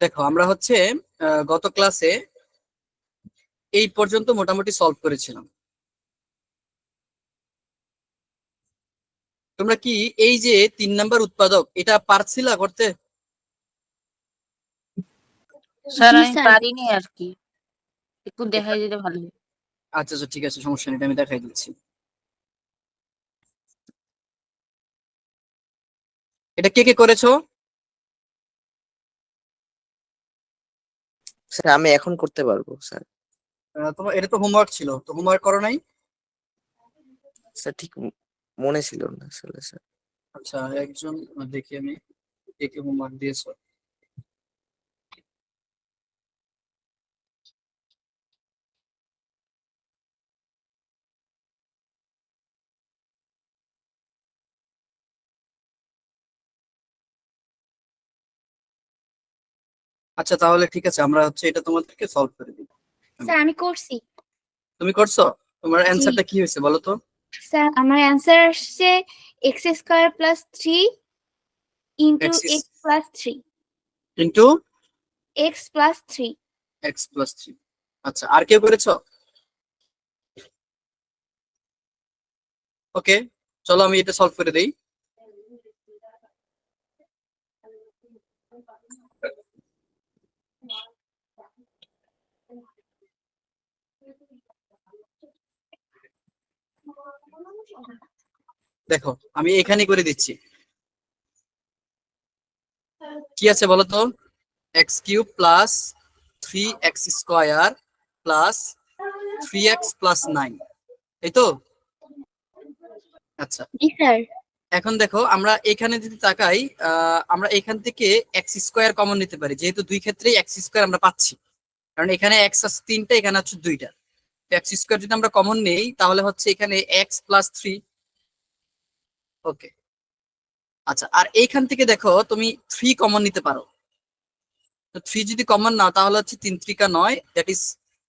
দেখো আমরা হচ্ছে গত ক্লাসে এই পর্যন্ত মোটামুটি সলভ করেছিলাম। তোমরা কি এই যে 3 নাম্বার উৎপাদক এটা পারছিলা করতে? স্যার জি আমি স্যার। পারিনি আর কি, একটু দেখাই দিলে ভালো হয়। আচ্ছা আচ্ছা, ঠিক আছে, সমস্যা নেই, এটা আমি দেখাই দিচ্ছি। এটা কে কে করেছো? স্যার আমি এখন করতে পারবো স্যার। তোমার এটা তো হোমওয়ার্ক ছিল, তো হোমওয়ার্ক করো নাই? স্যার ঠিক মনে ছিল না আসলে স্যার। আচ্ছা, একজন দেখি আমি কে কে হোমওয়ার্ক দিয়েছো। আচ্ছা তাহলে ঠিক আছে, আমরা হচ্ছে এটা তোমাদেরকে সলভ করে দিই। স্যার আমি করছি। তুমি করছো? তোমার জি অ্যান্সারটা কি হয়েছে বলো তো? স্যার, আমার অ্যান্সার আসছে x² + 3 into x x+3 into x+3। x+3। আচ্ছা, আর কেউ করেছো? ওকে, চলো আমি এটা সলভ করে দেই। দেখো আমি এখানে করে দিচ্ছি। কি আছে বলো তো? x³ + 3x² + 3x + 9, এই তো? আচ্ছা, জি স্যার। এখন দেখো আমরা এখানে যদি তাকাই, আমরা এখান থেকে x² কমন নিতে পারি, যেহেতু দুই ক্ষেত্রেই x² আমরা পাচ্ছি, কারণ এখানে x আছে 3টা, এখানে আছে 2টা। x² যদি আমরা কমন নেই তাহলে হচ্ছে এখানে x+3। ওকে, আচ্ছা, আর এইখান থেকে দেখো তুমি 3 কমন নিতে পারো। তো 3 যদি কমন নাও তাহলে হচ্ছে 3×3 = 9, দ্যাট ইজ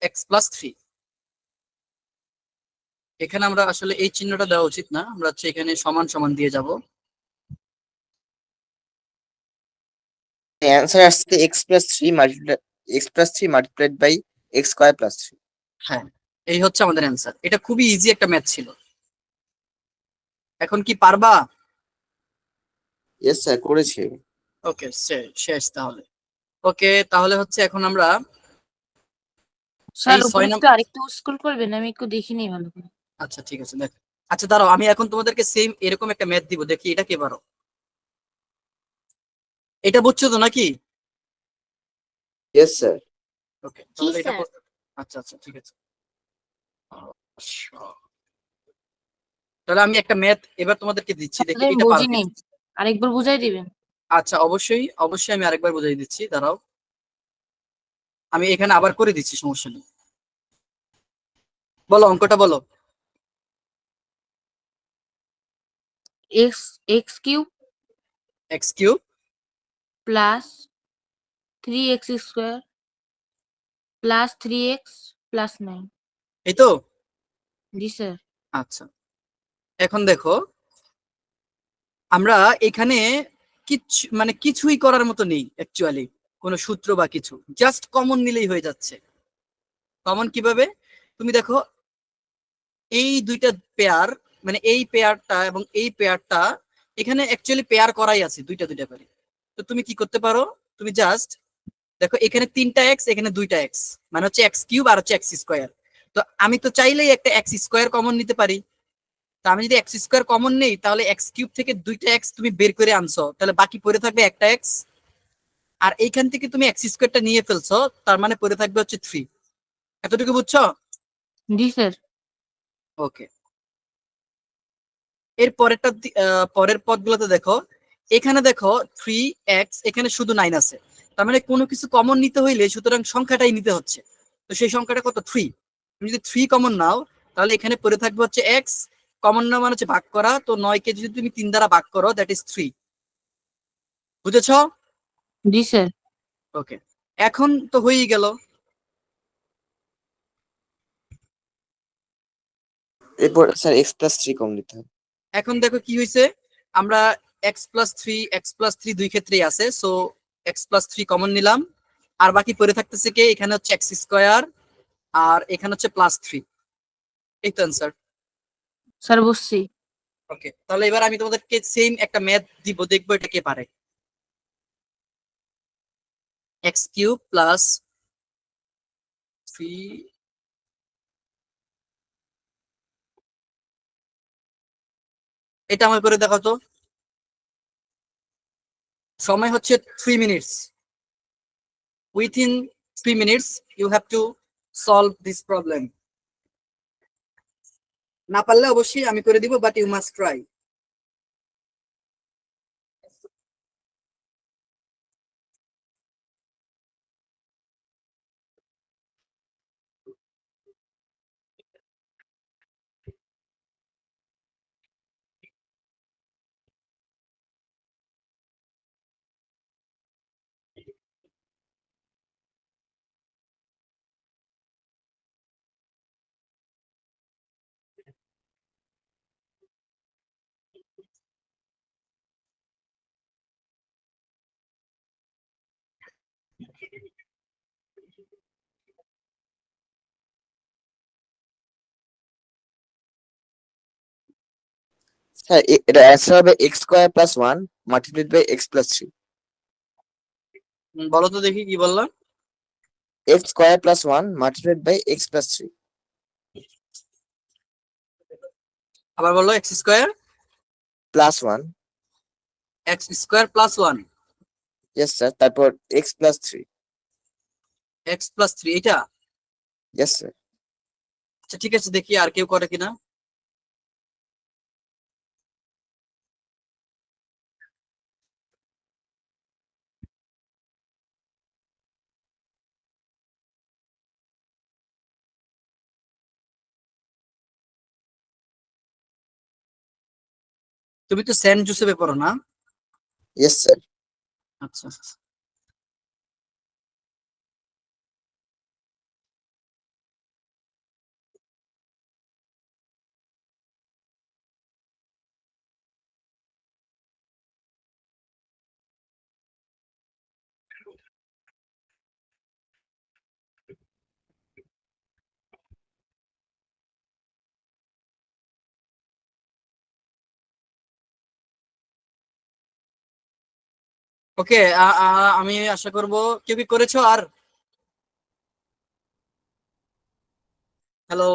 x+3। এখানে আমরা আসলে এই চিহ্নটা দেওয়া উচিত না, আমরা হচ্ছে এখানে সমান সমান দিয়ে যাব। অ্যান্সার আসছে x+3 × x+3 × x² + 3। হ্যাঁ, এই হচ্ছে আমাদের অ্যান্সার। এটা খুবই ইজি একটা ম্যাথ ছিল। এখন কি পারবা? ইয়েস স্যার, করেছি। ওকে, শেষ তাহলে। ওকে, তাহলে হচ্ছে এখন আমরা স্যার এই উপরে 6 একটু নম্বর। আরেকটু স্কুল করবেন, আমি একটু দেখিনি ভালো করে। আচ্ছা ঠিক আছে, দেখ। আচ্ছা দাঁড়াও, আমি এখন তোমাদেরকে সেম এরকম একটা ম্যাথ দিব, দেখি এটা কে পারো। এটা বুঝছো তো নাকি? Yes sir. ওকে, জি তাহলে এটা স্যার। আচ্ছা আচ্ছা, ঠিক আছে। তাহলে আমি একটা ম্যাথ এবার তোমাদেরকে দিচ্ছি, দেখি আমি এটা পারো বুঝিনি, কিনা। আরেকবার বুঝাই দিবেন। আচ্ছা, অবশ্যই অবশ্যই, আমি আরেকবার বুঝাই দিচ্ছি, দাঁড়াও। আমি এখানে আবার করে দিচ্ছি, সমস্যা নেই। বলো, অঙ্কটা বলো। x³ x³ + 3x² + 3x + 9। এই তো? জি স্যার। আচ্ছা, এখন দেখো আমরা এখানে কিছু মানে কিছুই করার মতো নেই অ্যাকচুয়ালি, কোনো সূত্র বা কিছু, জাস্ট কমন নিলেই হয়ে যাচ্ছে। কমন কিভাবে? তুমি দেখো এই দুইটা পেয়ার, মানে এই পেয়ারটা এবং এই পেয়ারটা এখানে অ্যাকচুয়ালি পেয়ার করাই আছে দুইটা দুইটা করে। তো তুমি কি করতে পারো, তুমি জাস্ট দেখো এখানে 3টা এক্স, এখানে 2টা এক্স, মানে হচ্ছে x³ আর হচ্ছে x²। তো আমি তো চাইলেই একটা x² কমন নিতে পারি। তা আমি যদি x² কমন নেই তাহলে x³ থেকে 2টা এক্স তুমি বের করে আনছো, তাহলে বাকি পড়ে থাকবে একটা এক্স। আর এইখান থেকে তুমি x² নিয়ে ফেলছো, তার মানে পড়ে থাকবে হচ্ছে 3। এতটুকু বুঝছো? জি স্যার। ওকে, এর পরেরটা পরের পদগুলোতে দেখো, এখানে দেখো 3x, এখানে শুধু 9 আছে, তার মানে কোনো কিছু কমন নিতে হইলে সুতরাং সংখ্যাটাই নিতে হচ্ছে। তো সেই সংখ্যাটা কত? 3। তুমি যদি 3 কমন নাও তাহলে এখানে পড়ে থাকবে হচ্ছে x। কমন নাও মানে হচ্ছে ভাগ করা, তো 9কে যদি তুমি 3 দ্বারা ভাগ করো দ্যাট ইজ 3। বুঝেছো? জি স্যার। ওকে, এখন তো হয়েই গেল। এরপর স্যার x+3 কম নিতে হবে। এখন দেখো কি হয়েছে, আমরা x+3 দুই ক্ষেত্রেই আছে, সো x+3 কমন নিলাম। আর বাকি পড়ে থাকতেছে কে? এখানে হচ্ছে এক্স স্কোয়ার আর এখানে হচ্ছে +3। এই তো অ্যান্সার। স্যার বুঝছি। ওকে, তাহলে এবার আমি তোমাদেরকে সেম একটা ম্যাথ দিব, দেখবো এটা কে পারে। x³ + 3 এটা আমার করে দেখো তো। সময় হচ্ছে 3 minutes. Within 3 minutes you have to solve this problem. না পারলে অবশ্যই আমি করে দিব, but you must try. Sir এটা অ্যান্সার হবে x² + 1 মাল্টিপ্লাইড বাই x + 3। বলো তো দেখি কি বললাম। x² + 1 multiplied by x + 3। আবার বলো। x² + 1। + 1 ইয়েস স্যার, তারপর x + 3। x + 3 এটা। Yes sir. আচ্ছা ঠিক আছে, দেখি আর কেউ করে কিনা। তুমি তো সেন্ট জোসেফে পড়ো না? Yes sir. আচ্ছা ওকে, আমি আশা করব কেউ কি করেছো আর। হ্যালো।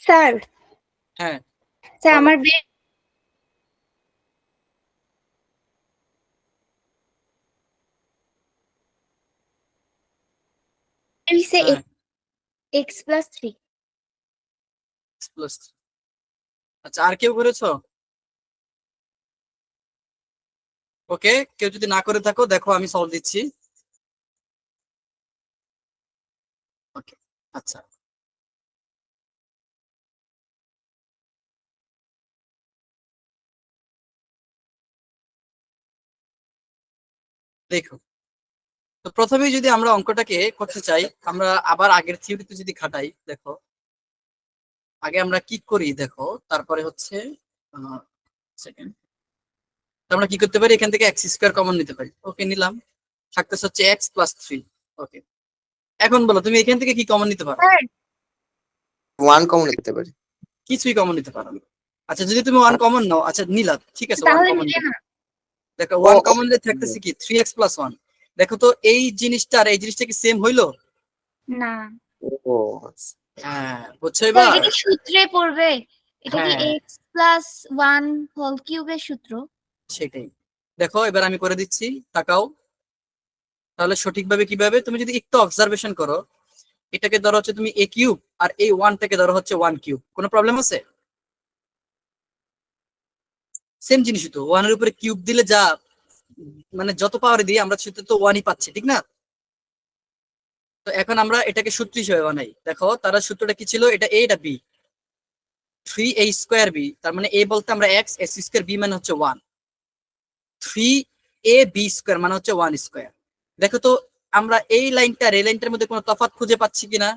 স্যার হ্যাঁ স্যার বলো। আমার বেরিয়েছে হ্যাঁ x+3। x+3। আচ্ছা আর কেউ করেছো? ওকে, কেউ যদি না করে থাকো দেখো আমি সলভ দিচ্ছি। ওকে আচ্ছা, দেখো তো প্রথমেই যদি আমরা অঙ্কটাকে করতে চাই, আমরা আবার আগের থিওরিতে যদি খাটাই, দেখো আগে আমরা কি করি দেখো, তারপরে হচ্ছে সেকেন্ড আমরা কি করতে পারি, এখান থেকে x² কমন নিতে পারি। ওকে নিলাম, থাকতেছে হচ্ছে x+3। ওকে, এখন বলো তুমি এখান থেকে কি কমন নিতে পারো? স্যার 1 কমন নিতে পারি। কিছুই কমন নিতে পারো না। আচ্ছা যদি তুমি 1 কমন নাও, আচ্ছা নিলাম, ঠিক আছে 1 তাহলে কমন নিলে না। দেখো ও 1 কমন নিলে থাকতেছে কি 3x + 1। দেখো তো এই জিনিসটা আর এই জিনিসটা কি সেম হইলো? না ও হ্যাঁ বুঝছো স্যার, এবার? এটা কি সূত্রে পড়বে? এটা কি হ্যাঁ x+1² সূত্র? সেটাই। দেখো এবার আমি করে দিচ্ছি, তাকাও। তাহলে সঠিকভাবে কিভাবে, তুমি যদি একটু অবজারভেশন করো, এটাকে ধরো হচ্ছে তুমি a³ আর এই 1টাকে ধরো হচ্ছে 1³ কোনো প্রবলেম আছে? সেম জিনিসই তো, 1 এর উপরে কিউব দিলে যা মানে যত পাওয়ার দিই আমরা সেটা তো 1ই পাচ্ছি, ঠিক না? তো এখন আমরা এটাকে সূত্র হিসেবে বানাই। দেখো তারা সূত্রটা কি ছিল, এটা a এটা b, 3a² b, তার মানে a বলতে আমরা x, s² b মানে হচ্ছে 1, 3ab² মানে হচ্ছে 1²। দেখো তো আমরা এই লাইনটা এই লাইনটার মধ্যে কোনো তফাৎ খুঁজে পাচ্ছি কিনা?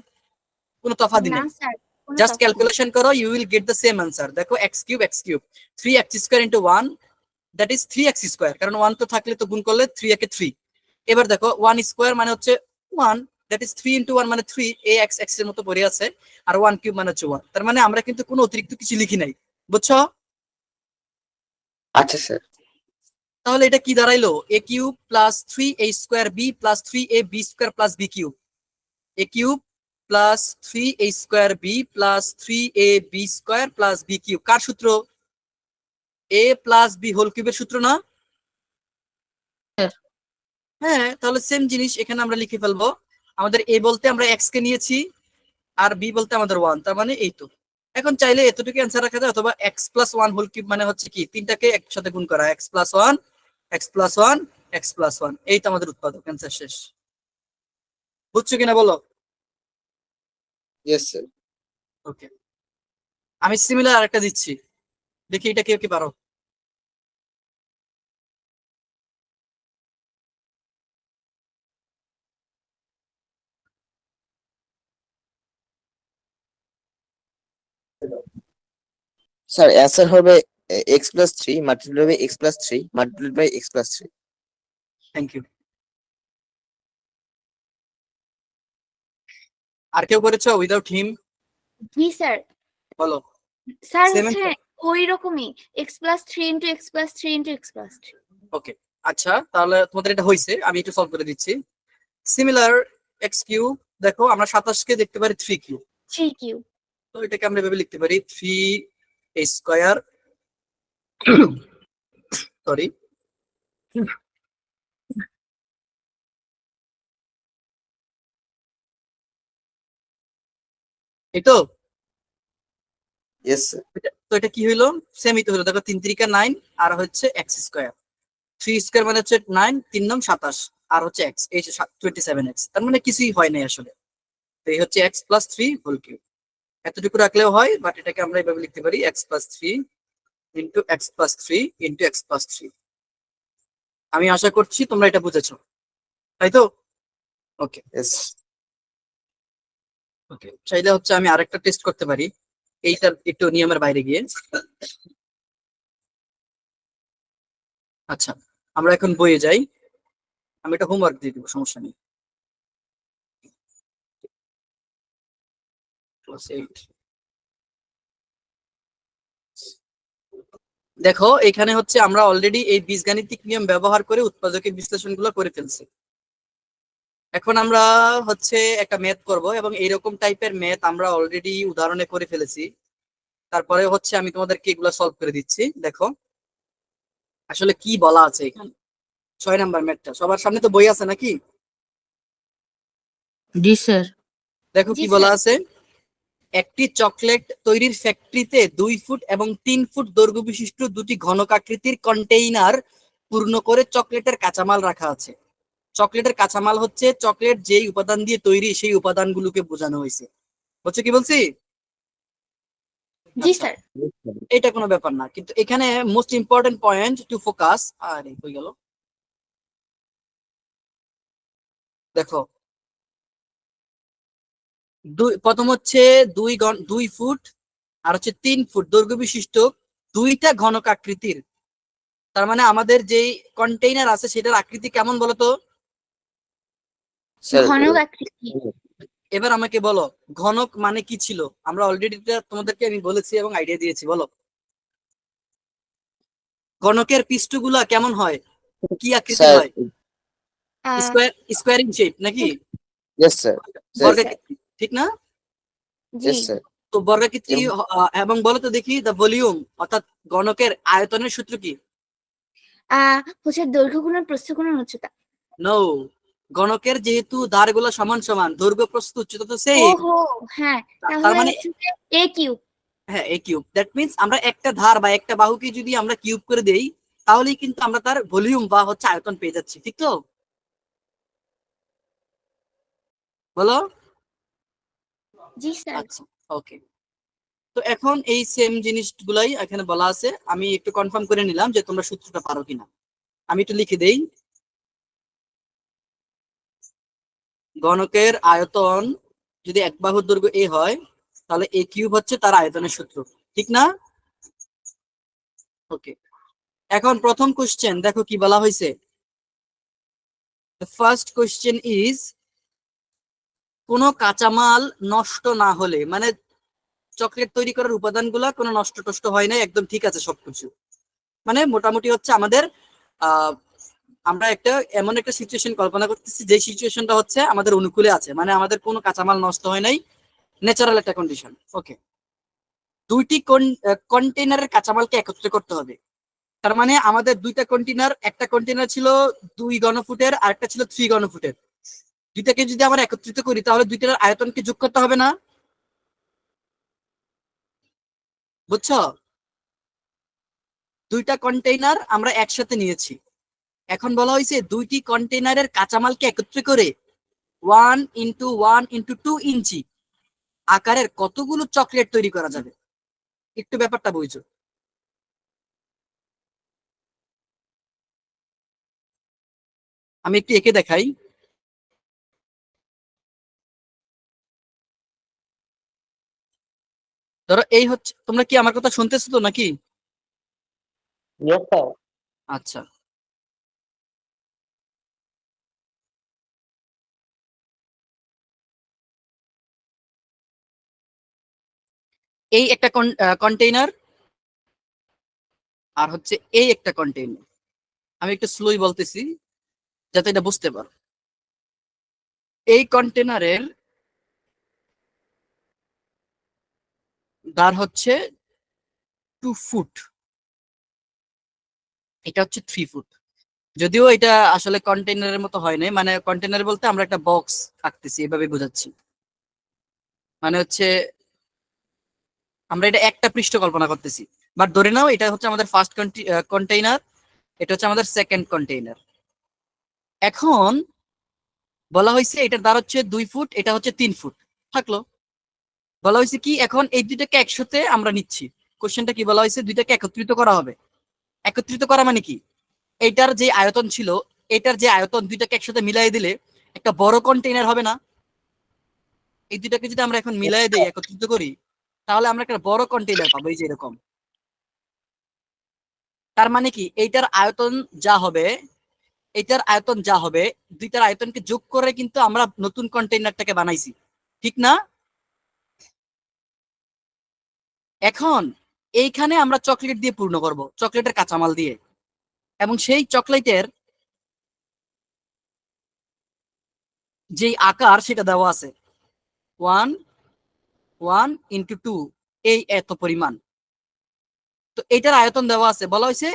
কোনো তফাৎই না নেই। স্যার, কোনো জাস্ট তফাৎ নেই। ক্যালকুলেশন করো, you will get the same answer. দেখো x³ 3x² * 1 that is 3x square, কারণ 1 তো থাকলে তো গুণ করলে 3 একে 3। এবার দেখো 1 স্কোয়ার মানে হচ্ছে 1, দ্যাট ইজ 3 ইন্টু 1 মানে 3, ax x এর মতো পড়ে আছে, আর 1 কিউব মানে হচ্ছে 1। তার মানে আমরা কিন্তু কোনো অতিরিক্ত কিছু লিখি নাই, বুঝছো? আচ্ছা স্যার। তাহলে এটা কি দাঁড়াইলো? a cube plus 3a square b plus 3ab square plus b cube, a cube plus 3a square b plus 3ab square plus b cube. কার সূত্র? a প্লাস b হোল কিউবের সূত্র না? স্যার। হ্যাঁ, তাহলে সেম জিনিস এখানে আমরা লিখে ফেলবো। আমাদের a বলতে আমরা x কে নিয়েছি, আর b বলতে আমাদের 1, তার মানে এই তো। এখন চাইলে এতটুকু অ্যান্সার রাখা যায়, অথবা x প্লাস 1 হোল কিউব মানে হচ্ছে কি, তিনটাকে একসাথে গুণ করা, x plus 1 x plus 1 x plus 1, এই তো আমাদের উৎপাদক, অ্যান্সার শেষ। বুঝছো কিনা বলো? Yes sir. ওকে, আমি সিমিলার আরেকটা দিচ্ছি, দেখি এটা কেউ কি পারো। স্যার অ্যান্সার হবে x plus 3 multiply by x plus 3 multiply by x plus 3। Thank you. আর কেউ করেছো উইদাউট হিম? জি স্যার। বলো। স্যার Same হচ্ছে answer? ওই রকমই, x plus 3 into x plus 3 into x plus 3। Okay, আচ্ছা তাহলে তোমাদের এটা হয়েছে, আমি একটু সলভ করে দিচ্ছি। সিমিলার এক্স কিউ, দেখো আমরা 27 কে দেখতে পারি 3 কিউ, 3 কিউ। তো এটাকে আমরা এভাবে লিখতে পারি 3a স্কয়ার, সরি, এই তো। Yes sir. তো এটা কি হইলো? সেমই তো হলো, দেখো 3 3 9, আর হচ্ছে এক্স স্কয়ার, 3 স্কয়ার মানে হচ্ছে 9, 3 9 27, আর হচ্ছে এক্স, এই 27x, তার মানে কিছুই হয় নাই আসলে। তো এই হচ্ছে x প্লাস 3 হোল কিউব। এতটুকু রাখলেও হয়, বাট এটাকে আমরা এভাবে লিখতে পারি x plus 3 into x plus 3 into x plus 3। আমি আশা করছি তোমরা এটা বুঝেছো, তাই তো? Okay yes. ওকে, চাইলে হচ্ছে আমি আরেকটা টেস্ট করতে পারি, এইটার একটু নিয়মের বাইরে গিয়ে। আচ্ছা, আমরা এখন বইয়ে যাই, আমি এটা হোমওয়ার্ক দিয়ে দিব, সমস্যা নেই। Class 8, দেখো এখানে হচ্ছে আমরা অলরেডি এই বীজগাণিতিক নিয়ম ব্যবহার করে উৎপাদকের বিশ্লেষণগুলো করে ফেলছি। এখন আমরা হচ্ছে একটা ম্যাথ করব, এবং এইরকম টাইপের ম্যাথ আমরা অলরেডি উদাহরণে করে ফেলেছি। তারপরে হচ্ছে আমি তোমাদেরকে এগুলো সলভ করে দিচ্ছি। দেখো আসলে কি বলা আছে এখানে। 6 নাম্বার ম্যাথটা সবার সামনে তো বই আছে নাকি? জি স্যার। দেখো জি কি বলা স্যার। আছে। একটি চকলেট তৈরির ফ্যাক্টরিতে 2 ফুট এবং 3 ফুট দৈর্ঘ্য বিশিষ্ট দুটি ঘনকাকৃতির কন্টেইনার পূর্ণ করে চকলেটের কাঁচামাল রাখা আছে। চকলেটের কাঁচামাল হচ্ছে চকলেট যেই উপাদান দিয়ে তৈরি, সেই উপাদানগুলোকে বোঝানো হয়েছে। বুঝছো কি বলছি? জি আচ্ছা, স্যার। এটা কোনো ব্যাপার না, কিন্তু এখানে most important point to focus, আর হয়ে গেল। দেখো প্রথম হচ্ছে 2 ফুট আর হচ্ছে 3 ফুট দৈর্ঘ্য বিশিষ্ট দুইটা ঘনকাকৃতির, তার মানে আমাদের যেই কন্টেইনার আছে সেটার আকৃতি কেমন বলতো? স্যার ঘনক আকৃতি। এবার আমাকে বলো ঘনক মানে কি ছিল? আমরা অলরেডি তোমাদেরকে আমি বলেছি এবং আইডিয়া দিয়েছি, বলো ঘনকের পৃষ্ঠগুলা কেমন হয়, কি আকৃতির স্যার হয়? স্কোয়ার ইন শেপ নাকি ইয়েস স্যার। বর্গাকৃতি, ঠিক না? জি। Yes sir. তো বর্গাকৃতি এবং বলো তো দেখি দ্য ভলিউম, অর্থাৎ ঘনকের আয়তনের সূত্র কি? হচ্ছে দৈর্ঘ্য গুণন প্রস্থ গুণন উচ্চতা। নো, ঘনকের যেহেতু ধারগুলো সমান সমান, দৈর্ঘ্য প্রস্থ উচ্চতা তো সেম, ওহো, হ্যাঁ, তার তাহলে মানে হচ্ছে এ কিউব। হ্যাঁ এ কিউব। দ্যাট মিন্স আমরা একটা ধার বা একটা বাহুকে যদি আমরা কিউব করে দেই, তাহলেই কিন্তু আমরা তার ভলিউম বা হচ্ছে আয়তন পেয়ে যাচ্ছি, ঠিক তো? বলো। জি স্যার। আচ্ছা ওকে, তো এখন এই সেম জিনিসগুলাই এখানে বলা আছে। আমি একটু কনফার্ম করে নিলাম যে তোমরা সূত্রটা পারো কিনা। আমি একটু লিখে দেই, ঘনকের আয়তন যদি এক বাহুর দৈর্ঘ্য এ হয়, তাহলে এ কিউব হচ্ছে তার আয়তনের সূত্র, ঠিক না? ওকে, এখন প্রথম কোশ্চেন দেখো কি বলা হয়েছে। ফার্স্ট কোশ্চেন ইজ, কোনো কাঁচামাল নষ্ট না হলে, মানে চকলেট তৈরি করার উপাদানগুলা কোনো নষ্ট টষ্ট হয় না, একদম ঠিক আছে সবকিছু, মানে মোটামুটি হচ্ছে আমাদের আমরা এমন একটা সিচুয়েশন কল্পনা করতেছি যে সিচুয়েশনটা হচ্ছে আমাদের অনুকূলে আছে, মানে আমাদের কোনো কাঁচামাল নষ্ট হয় নাই, ন্যাচারাল একটা কন্ডিশন। ওকে, দুইটি কন্টেইনারের কাঁচামালকে একত্রে করতে হবে। তার মানে আমাদের দুইটা কন্টেইনার, একটা কন্টেইনার ছিল 2 ঘনফুটের আর একটা ছিল 3 ঘনফুটের। দুইটাকে যদি আমরা একত্রিত করি তাহলে দুইটার আয়তনকে যোগ করতে হবে না? বুঝছো? দুইটা কন্টেইনার আমরা একসাথে নিয়েছি, এখন বলা হয়েছে দুইটি কন্টেইনারের কাঁচামালকে একত্রে করে 1 × 1 × 2 ইঞ্চি আকারের কতগুলো চকলেট তৈরি করা যাবে। একটু ব্যাপারটা বুঝছো? আমি একটু এঁকে দেখাই। ধরো এই হচ্ছে, তোমরা কি আমার কথা শুনতেছো তো নাকি? Yes, sir. আচ্ছা, এই একটা কন্টেইনার আর হচ্ছে এই একটা কন্টেইনার। আমি একটু স্লোই বলতেছি যাতে এটা বুঝতে পারো। এই কন্টেইনারের দাঁড় হচ্ছে 2 ফুট, এটা হচ্ছে 3 ফুট। যদিও এটা আসলে কন্টেইনারের মতো হয় নাই, মানে কন্টেইনার বলতে আমরা একটা বক্স আঁকতেছি, এভাবে বোঝাচ্ছি। মানে হচ্ছে আমরা এটা একটা পৃষ্ঠ কল্পনা করতেছি, বাট ধরে নাও এটা হচ্ছে আমাদের ফার্স্ট কন্টেইনার, এটা হচ্ছে আমাদের সেকেন্ড কন্টেইনার। এখন বলা হয়েছে এটার দাঁড় হচ্ছে 2 ফুট, এটা হচ্ছে 3 ফুট। থাকলো, বলা হয়েছে কি এখন এই দুইটাকে একসাথে আমরা নিচ্ছি। কোশ্চেনটা কি বলা হয়েছে, দুইটাকে একত্রিত করা হবে। একত্রিত করা মানে কি, এটার যে আয়তন ছিল, এটার যে আয়তন, দুইটাকে একসাথে মিলাই দিলে একটা বড় কন্টেইনার হবে না? এই দুইটাকে যদি আমরা এখন মিলাই দিই, একত্রিত করি, তাহলে আমরা একটা বড় কন্টেইনার পাবো, এই যে এরকম। তার মানে কি, এইটার আয়তন যা হবে, এটার আয়তন যা হবে, দুইটার আয়তনকে যোগ করে কিন্তু আমরা নতুন কন্টেইনারটাকে বানাইছি, ঠিক না? এখন এইখানে আমরা চকলেট দিয়ে পূর্ণ করব, চকলেটের কাঁচামাল দিয়ে, এবং সেই চকলেটের যেই আকার সেটা দেওয়া আছে 1 1 × 2, এই এত পরিমাণ। তো এটার আয়তন দেওয়া আছে, বলা হয়েছে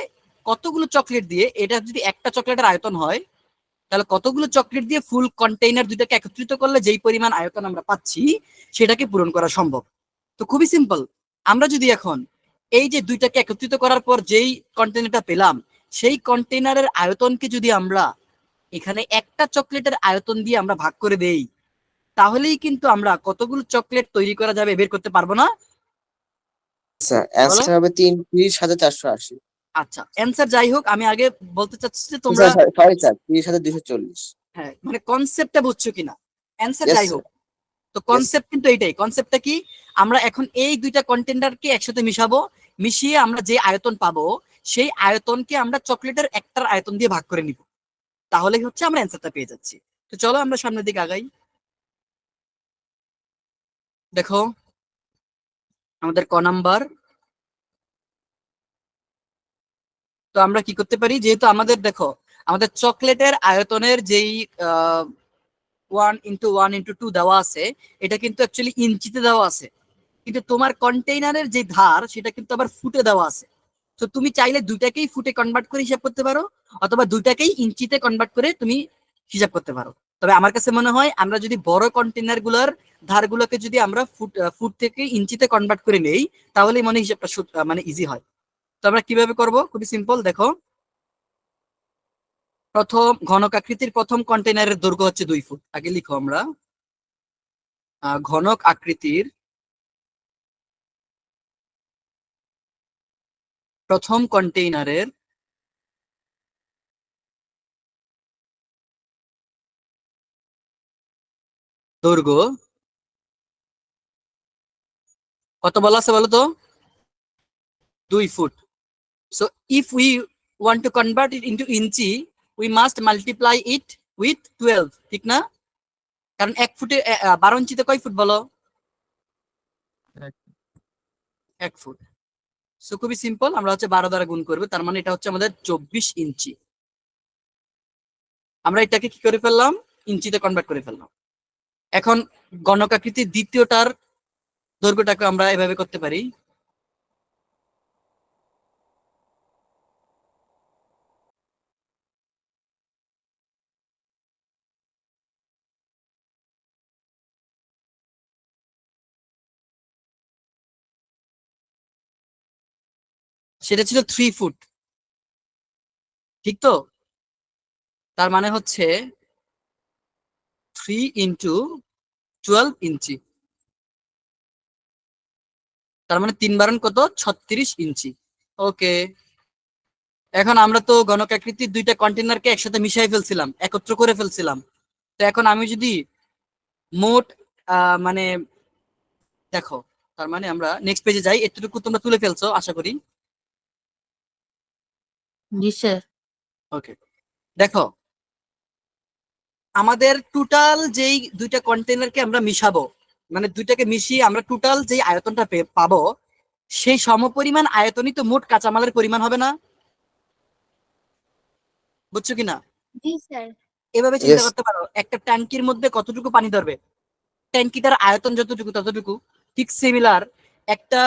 কতগুলো চকলেট দিয়ে, এটা যদি একটা চকলেটের আয়তন হয় তাহলে কতগুলো চকলেট দিয়ে ফুল কন্টেইনার দুইটাকে একত্রিত করলে যেই পরিমাণ আয়তন আমরা পাচ্ছি সেটাকে পূরণ করা সম্ভব। তো খুবই সিম্পল, আমরা যদি এখন এই যে দুইটাকে একত্রিত করার পর যেই কন্টেইনারটা পেলাম, সেই কন্টেইনারের আয়তনকে যদি আমরা এখানে একটা চকলেটের আয়তন দিয়ে আমরা ভাগ করে দেই, তাহলেই কিন্তু আমরা কতগুলো চকলেট তৈরি করা যাবে বের করতে পারবো না? স্যার বলো। অ্যান্সার হবে 30,480। আচ্ছা, অ্যান্সার যাই হোক, আমি আগে বলতে চাচ্ছি যে তোমরা, স্যার সরি স্যার 30,240। হ্যাঁ মানে কনসেপ্টটা বুঝছো কিনা। অ্যান্সার ইয়েস যাই স্যার। হোক, তো কনসেপ্ট কিন্তু এইটাই। কনসেপ্টটা কি, আমরা এখন এই দুইটা কন্টেইনারকে একসাথে মিশাবো, মিশিয়ে আমরা যে আয়তন পাবো সেই আয়তনকে আমরা চকলেটের একটার আয়তন দিয়ে ভাগ করে নিব, তাহলেই হচ্ছে আমরা অ্যান্সারটা পেয়ে যাচ্ছি। তো চলো আমরা সামনের দিকে আগাই। দেখো আমাদের ক নাম্বার। তো আমরা কি করতে পারি, যেহেতু আমাদের দেখো আমাদের চকলেটের আয়তনের যেই 1 × 1 × 2 দেওয়া আছে, এটা কিন্তু অ্যাকচুয়ালি ইঞ্চিতে দেওয়া আছে, কিন্তু তোমার কন্টেইনারের যে ধার সেটা কিন্তু আবার ফুটে দেওয়া আছে। তো তুমি চাইলে দুইটাকেই ফুটে কনভার্ট করে হিসাব করতে পারো, অথবা দুইটাকেই ইঞ্চিতে কনভার্ট করে তুমি হিসাব করতে পারো। তবে আমার কাছে মনে হয় আমরা যদি বড় কন্টেইনার গুলোর ধারগুলোকে যদি আমরা ফুট থেকে ইঞ্চিতে কনভার্ট করে নেই, তাহলেই মনে হিসাবটা মানে ইজি হয়। তো আমরা কিভাবে করব, খুবই সিম্পল। দেখো, প্রথম ঘনক আকৃতির প্রথম কন্টেইনারের দৈর্ঘ্য হচ্ছে 2 ফুট। আগে লিখো আমরা, ঘনক আকৃতির প্রথম কন্টেইনারের দৈর্ঘ্য কত বলা আছে বলো তো? 2 foot. So if we want to convert it into inchi, we must multiply it with 12, ঠিক না? কারণ 1 ফুটে 12 ইঞ্চিতে কয় ফুট বলো? 1 ফুট। সো খুবই সিম্পল, আমরা হচ্ছে 12 দ্বারা গুণ করব, তার মানে এটা হচ্ছে আমাদের 24 ইঞ্চি। আমরা এটাকে কি করে ফেললাম? ইঞ্চিতে কনভার্ট করে ফেললাম। এখন গণকাকৃতির দ্বিতীয়টার দৈর্ঘ্যটাকে আমরা এভাবে করতে পারি। সেটা ছিল 3 ফুট, ঠিক তো? তার মানে হচ্ছে 3 ইন্টু 12 ইঞ্চি, তার মানে 3 বারণ কত? 36 ইঞ্চি। ওকে, এখন আমরা তো গণকাকৃতির দুইটা কন্টেনারকে একসাথে মিশাই ফেলছিলাম, একত্র করে ফেলছিলাম। তো এখন আমি যদি মোট মানে দেখো, তার মানে আমরা নেক্সট পেজে যাই। এতটুকু তোমরা তুলে ফেলছো আশা করি। জি স্যার। ওকে, দেখো আমাদের টোটাল যেই দুইটা কন্টেনারকে আমরা মিশাবো, মানে দুইটাকে মিশিয়ে আমরা টোটাল যেই আয়তনটা পাবো, সেই সমপরিমাণ আয়তনই তো মোট কাঁচামালের পরিমাণ হবে না? বুঝছো কিনা? জি স্যার। এভাবে চিন্তা Yes. করতে পারো, একটা ট্যাঙ্কির মধ্যে কতটুকু পানি ধরবে, ট্যাঙ্কিটার আয়তন যতটুকু ততটুকু। ঠিক সিমিলার, একটা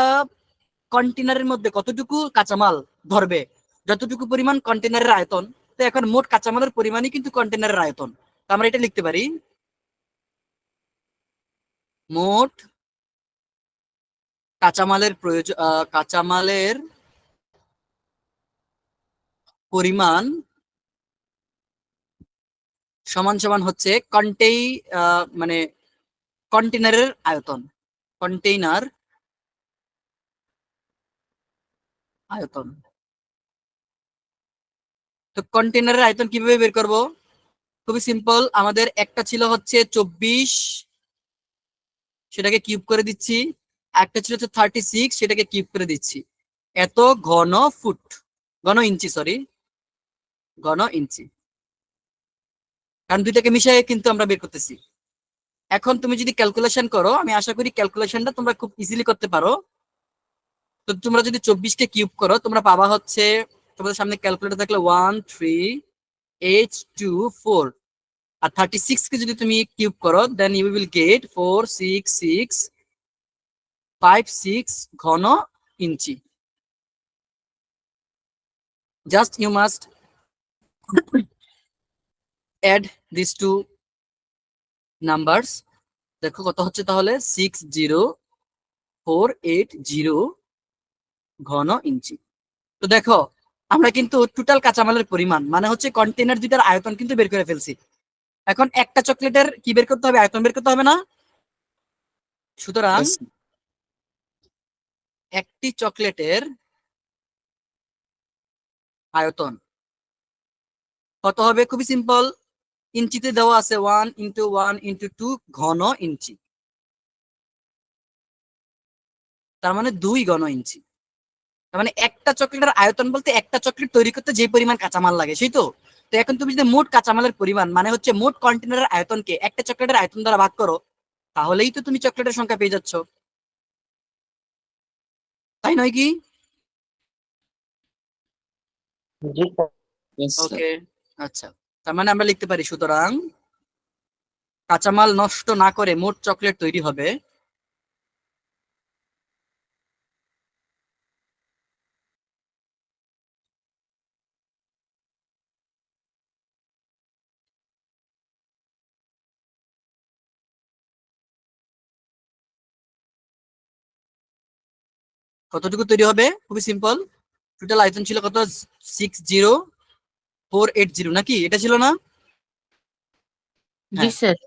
কন্টেনারের মধ্যে কতটুকু কাঁচামাল ধরবে, যতটুকু পরিমাণ কন্টেনারের আয়তন। তো এখন মোট কাঁচামালের পরিমাণই কিন্তু কন্টেনারের আয়তন। তো আমরা এটা লিখতে পারি, মোট কাঁচামালের প্রয়োজন, কাঁচামালের পরিমাণ সমান সমান হচ্ছে মানে কন্টেনারের আয়তন, কন্টেইনার আয়তন। তো কন্টেনারের আয়তন কিভাবে বের করব? খুবই সিম্পল, আমাদের একটা ছিল হচ্ছে 24, সেটাকে কিউব করে দিচ্ছি। একটা ছিল হচ্ছে 36, সেটাকে কিউব করে দিচ্ছি। এত ঘন ফুট, ঘন ইঞ্চি, সরি ঘন ইঞ্চি, কারণ দুইটাকে মিশিয়ে কিন্তু আমরা বের করতেছি। এখন তুমি যদি ক্যালকুলেশন করো, আমি আশা করি ক্যালকুলেশনটা তোমরা খুব ইজিলি করতে পারো। তো তোমরা যদি 24 কে কিউব করো, তোমরা পাবা হচ্ছে, তোমাদের সামনে ক্যালকুলেটর থাকলে 1 3 8 2 4, আর 36 কে যদি তুমি কিউব করো, দেন ইউ উইল গেট 4 6 6 5 6 ঘন ইঞ্চি। Just you must add this to numbers. দেখো কত হচ্ছে তাহলে, 60480 ঘন ইঞ্চি। তো দেখো আমরা কিন্তু টোটাল কাঁচামালের পরিমাণ, মানে হচ্ছে কন্টেনার দুইটার আয়তন কিন্তু বের করে ফেলছি। এখন একটা চকলেটের কি বের করতে হবে? আয়তন বের করতে হবে না? সুতরাং Yes. একটি চকলেটের আয়তন কত হবে? খুবই সিম্পল, ইঞ্চিতে দেওয়া আছে 1 × 1 × 2 ঘন ইঞ্চি, তার মানে 2 ঘন ইঞ্চি। তার মানে একটা চকলেটের আয়তন বলতে একটা চকলেট তৈরি করতে যে পরিমাণ কাঁচামাল লাগে, সেই তো। তো এখন তুমি যদি মোট কাঁচামালের পরিমাণ, মানে হচ্ছে মোট কন্টেনারের আয়তনকে একটা চকলেটের আয়তন দ্বারা ভাগ করো, তাহলেই তো তুমি চকলেটের সংখ্যা পেয়ে যাচ্ছ, তাই নয় কি? জি স্যার। Yes, sir. ওকে, আচ্ছা, তার মানে আমরা লিখতে পারি, সুতরাং কাঁচামাল নষ্ট না করে মোট চকলেট তৈরি হবে কতটুকু তৈরি হবে? খুবই সিম্পল, টোটাল আয়তন ছিল কত? 60480, নাকি এটা ছিল না? জি হ্যাঁ। স্যার।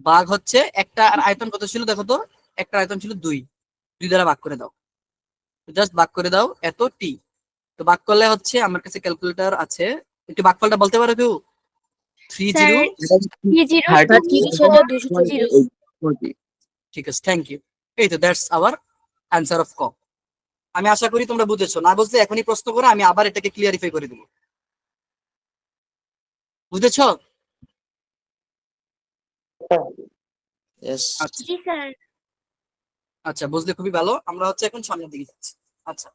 ভাগ হচ্ছে একটা, আর আয়তন কত ছিল দেখো তো, একটা আয়তন ছিল 2, 2 দ্বারা ভাগ করে দাও, জাস্ট ভাগ করে দাও, এত টি। তো ভাগ করলে হচ্ছে, আমার কাছে ক্যালকুলেটর আছে, একটু ভাগফলটা বলতে পারো কেউ? 30, স্যার 30,240। ঠিক আছে, থ্যাংক ইউ। এই তো দ্যাটস আওয়ার অ্যান্সার অফ ক। আমি আশা করি তোমরা বুঝেছো, না বুঝলে এখনই প্রশ্ন করো, আমি আবার এটাকে ক্লিয়ারিফাই করে দেবো। বুঝেছো? Yes. আচ্ছা জি স্যার। আচ্ছা, বুঝলে খুবই ভালো। আমরা হচ্ছে এখন সামনের দিকে যাচ্ছি। আচ্ছা,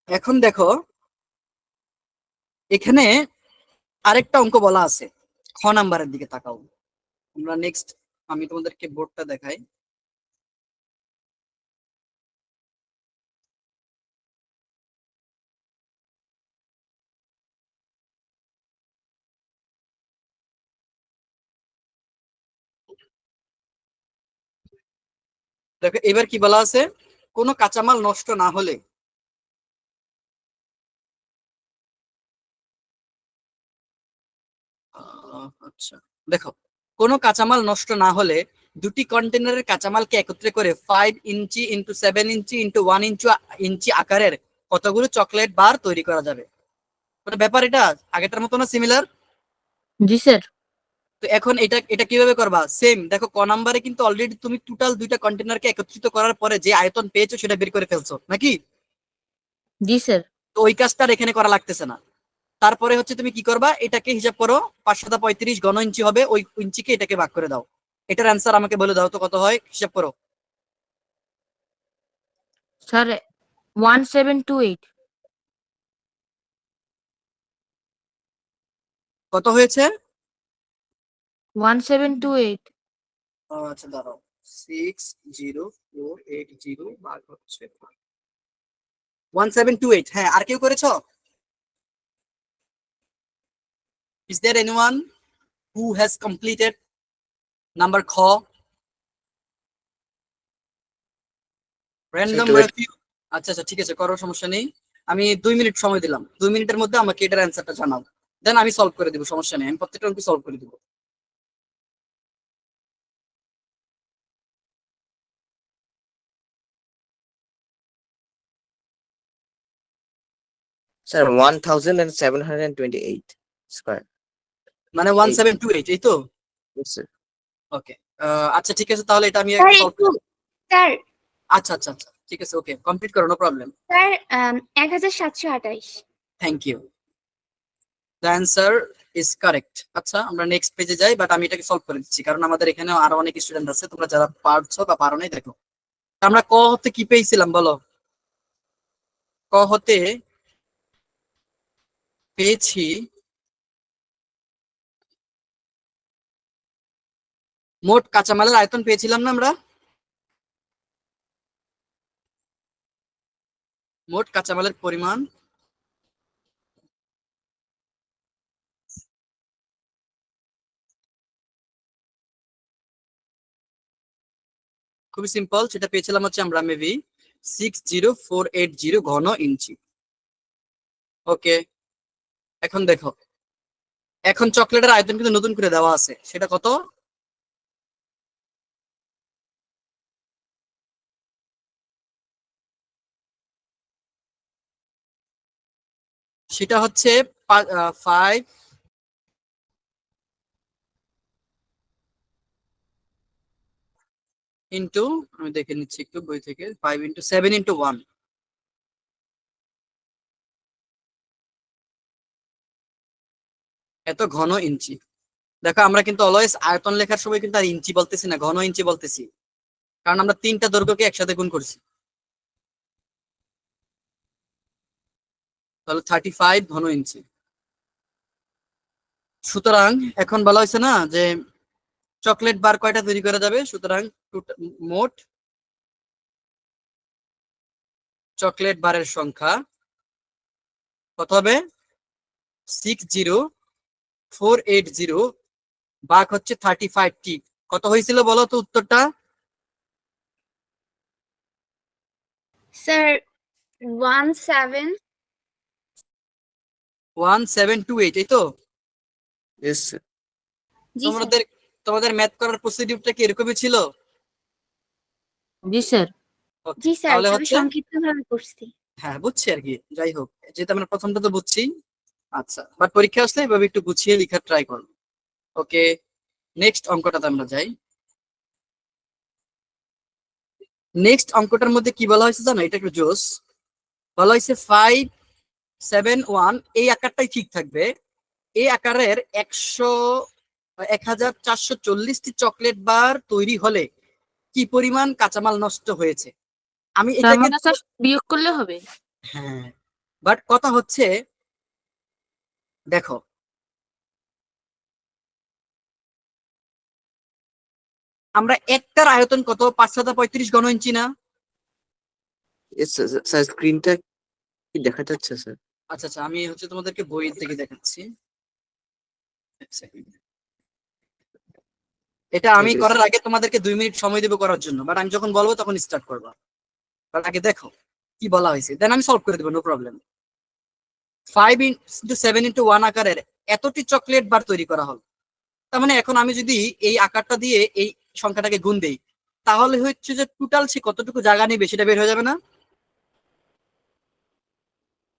এখন দেখো এখানে আরেকটা অঙ্ক বলা আছে, খ নাম্বারের দিকে তাকাও। আমরা নেক্সট, আমি তোমাদেরকে বোর্ডটা দেখাই। দেখো এবার কি বলা আছে, কোনো কাঁচামাল নষ্ট না হলে আচ্ছা দেখো, কোনো কাঁচামাল নষ্ট না হলে দুটি কন্টেনারের কাঁচামালকে একত্রে করে 5 ইঞ্চি ইন্টু 7 ইঞ্চি ইন্টু 1 ইঞ্চি আকারের কতগুলো চকলেট বার তৈরি করা যাবে। ওটা ব্যাপার, এটা আগেরটার মতো না, সিমিলার? জি স্যার। তো এখন এটা এটা কিভাবে করবা? সেম দেখো, ক নাম্বারে কিন্তু অলরেডি তুমি টোটাল দুইটা কন্টেনারকে একত্রিত করার পরে যে আয়তন পেয়েছো সেটা বের করে ফেলছো নাকি? জি স্যার। তো ওই কাজটা আর এখানে করা লাগতেছে না। তারপরে হচ্ছে তুমি কি করবা, এটাকে হিসাব করো, 535 ঘন ইঞ্চি হবে, ওই ইঞ্চিকে এটাকে ভাগ করে দাও। এটার অ্যান্সার আমাকে বলে দাও তো কত হয়, হিসাব করো। স্যার 1728। কত হয়েছে? 1728। আচ্ছা দাঁড়াও, 60480 ভাগ হচ্ছে 1728। হ্যাঁ, আর কেউ করেছো? Is there anyone who has completed number খ? Random wait. few. আচ্ছা আচ্ছা, ঠিক আছে, করো, সমস্যা নেই। আমি 2 মিনিট সময় দিলাম, 2 মিনিটের মধ্যে আমাকে এটার অ্যান্সারটা জানাও, দেন আমি সলভ করে দিব, সমস্যা নেই, আমি প্রত্যেকটা অঙ্ক সলভ করে দিব। Sir, 1728 square. মানে 1728, এই তো? Yes, sir. ওকে, আচ্ছা ঠিক আছে, তাহলে এটা আমি স্যার সলভ একটু, করে, স্যার আচ্ছা আচ্ছা আচ্ছা ঠিক আছে, ওকে, কমপ্লিট করো, no problem. Sir 1728। Thank you, the answer is correct. আচ্ছা, আমরা নেক্সট পেজে যাই, বাট আমি এটাকে সলভ করে দিচ্ছি কারণ আমাদের এখানে আরো অনেক স্টুডেন্ট আছে, তোমরা যারা পারছো বা পারো নাই দেখো। আমরা ক হতে কি পেয়েছিলাম বলো? ক হতে পেয়েছি মোট কাঁচামালের আয়তন পেয়েছিলাম না আমরা? মোট কাঁচামালের পরিমাণ খুবই সিম্পল, সেটা পেয়েছিলাম হচ্ছে আমরা মেবি 60480 ঘন ইঞ্চি। ওকে, এখন দেখো, এখন চকলেটের আয়তন কিন্তু নতুন করে দেওয়া আছে, সেটা কত? সেটা হচ্ছে 5 ইন্টু, আমি দেখে নিচ্ছি একটু বই থেকে, 5 ইন্টু 7 ইন্টু 1, এত ঘন ইঞ্চি। দেখো আমরা কিন্তু অলওয়েজ আয়তন লেখার সময় কিন্তু আর ইঞ্চি বলতেছি না, ঘন ইঞ্চি বলতেছি, কারণ আমরা 3টা দৈর্ঘ্যকে একসাথে গুণ করছি। তাহলে 35 ঘন ইঞ্চি। সুতরাং এখন বলা হয়েছে না যে চকলেট বার কয়টা তৈরি করা যাবে, সুতরাং মোট চকলেট বারের সংখ্যা কত হবে? 60480 ভাগ হচ্ছে 35টি, কত হয়েছিল বলো তো উত্তরটা? স্যার 1728, এই তো? Yes, sir. জি স্যার। তোমাদের তোমাদের ম্যাথ করার প্রসিডিউরটা কি এরকমই ছিল? জি স্যার। Okay, জি স্যার, তাহলে তবে হচ্ছে, সংক্ষিপ্ত ভাবে করছি। হ্যাঁ বুঝছি আর কি, যাই হোক, যেহেতু আমরা প্রথমটা তো বুঝছি। আচ্ছা, বাট পরীক্ষা আসলে এভাবে একটু গুছিয়ে লেখার ট্রাই করো। ওকে, নেক্সট অঙ্কটাতে আমরা যাই। নেক্সট অঙ্কটার মধ্যে কি বলা হয়েছে জানো, এটা একটু জোস। বলা হয়েছে 571, এই আকারটাই ঠিক থাকবে। এই আকারের 1440টি চকলেট বার তৈরি হলে কি পরিমাণ কাঁচামাল নষ্ট হয়েছে। আমি তার এটাকে মানে স্যার বিয়োগ করলে হবে। হ্যাঁ, বাট কথা হচ্ছে দেখো, আমরা একটার আয়তন কত, 535 ঘন ইঞ্চি না? Yes, স্যার স্ক্রিনটা কি দেখা যাচ্ছে স্যার? আচ্ছা আচ্ছা, আমি হচ্ছে তোমাদেরকে বই থেকে দেখাচ্ছি। এক second। এটা আমি ঠিক আছে। করার আগে তোমাদেরকে 2 মিনিট সময় দেবো করার জন্য, বাট আমি যখন বলবো তখন স্টার্ট করবা। বাট আগে দেখো কি বলা হয়েছে, দেন আমি সলভ করে দেবো, নো প্রবলেম। 5x7x1 আকারের এতটি চকলেট বার তৈরি করা হল। তার মানে এখন আমি যদি এই আকারটা দিয়ে এই সংখ্যাটাকে গুণ দেই, তাহলে হচ্ছে যে টোটাল সে কতটুকু জায়গা নেবে সেটা বের হয়ে যাবে না?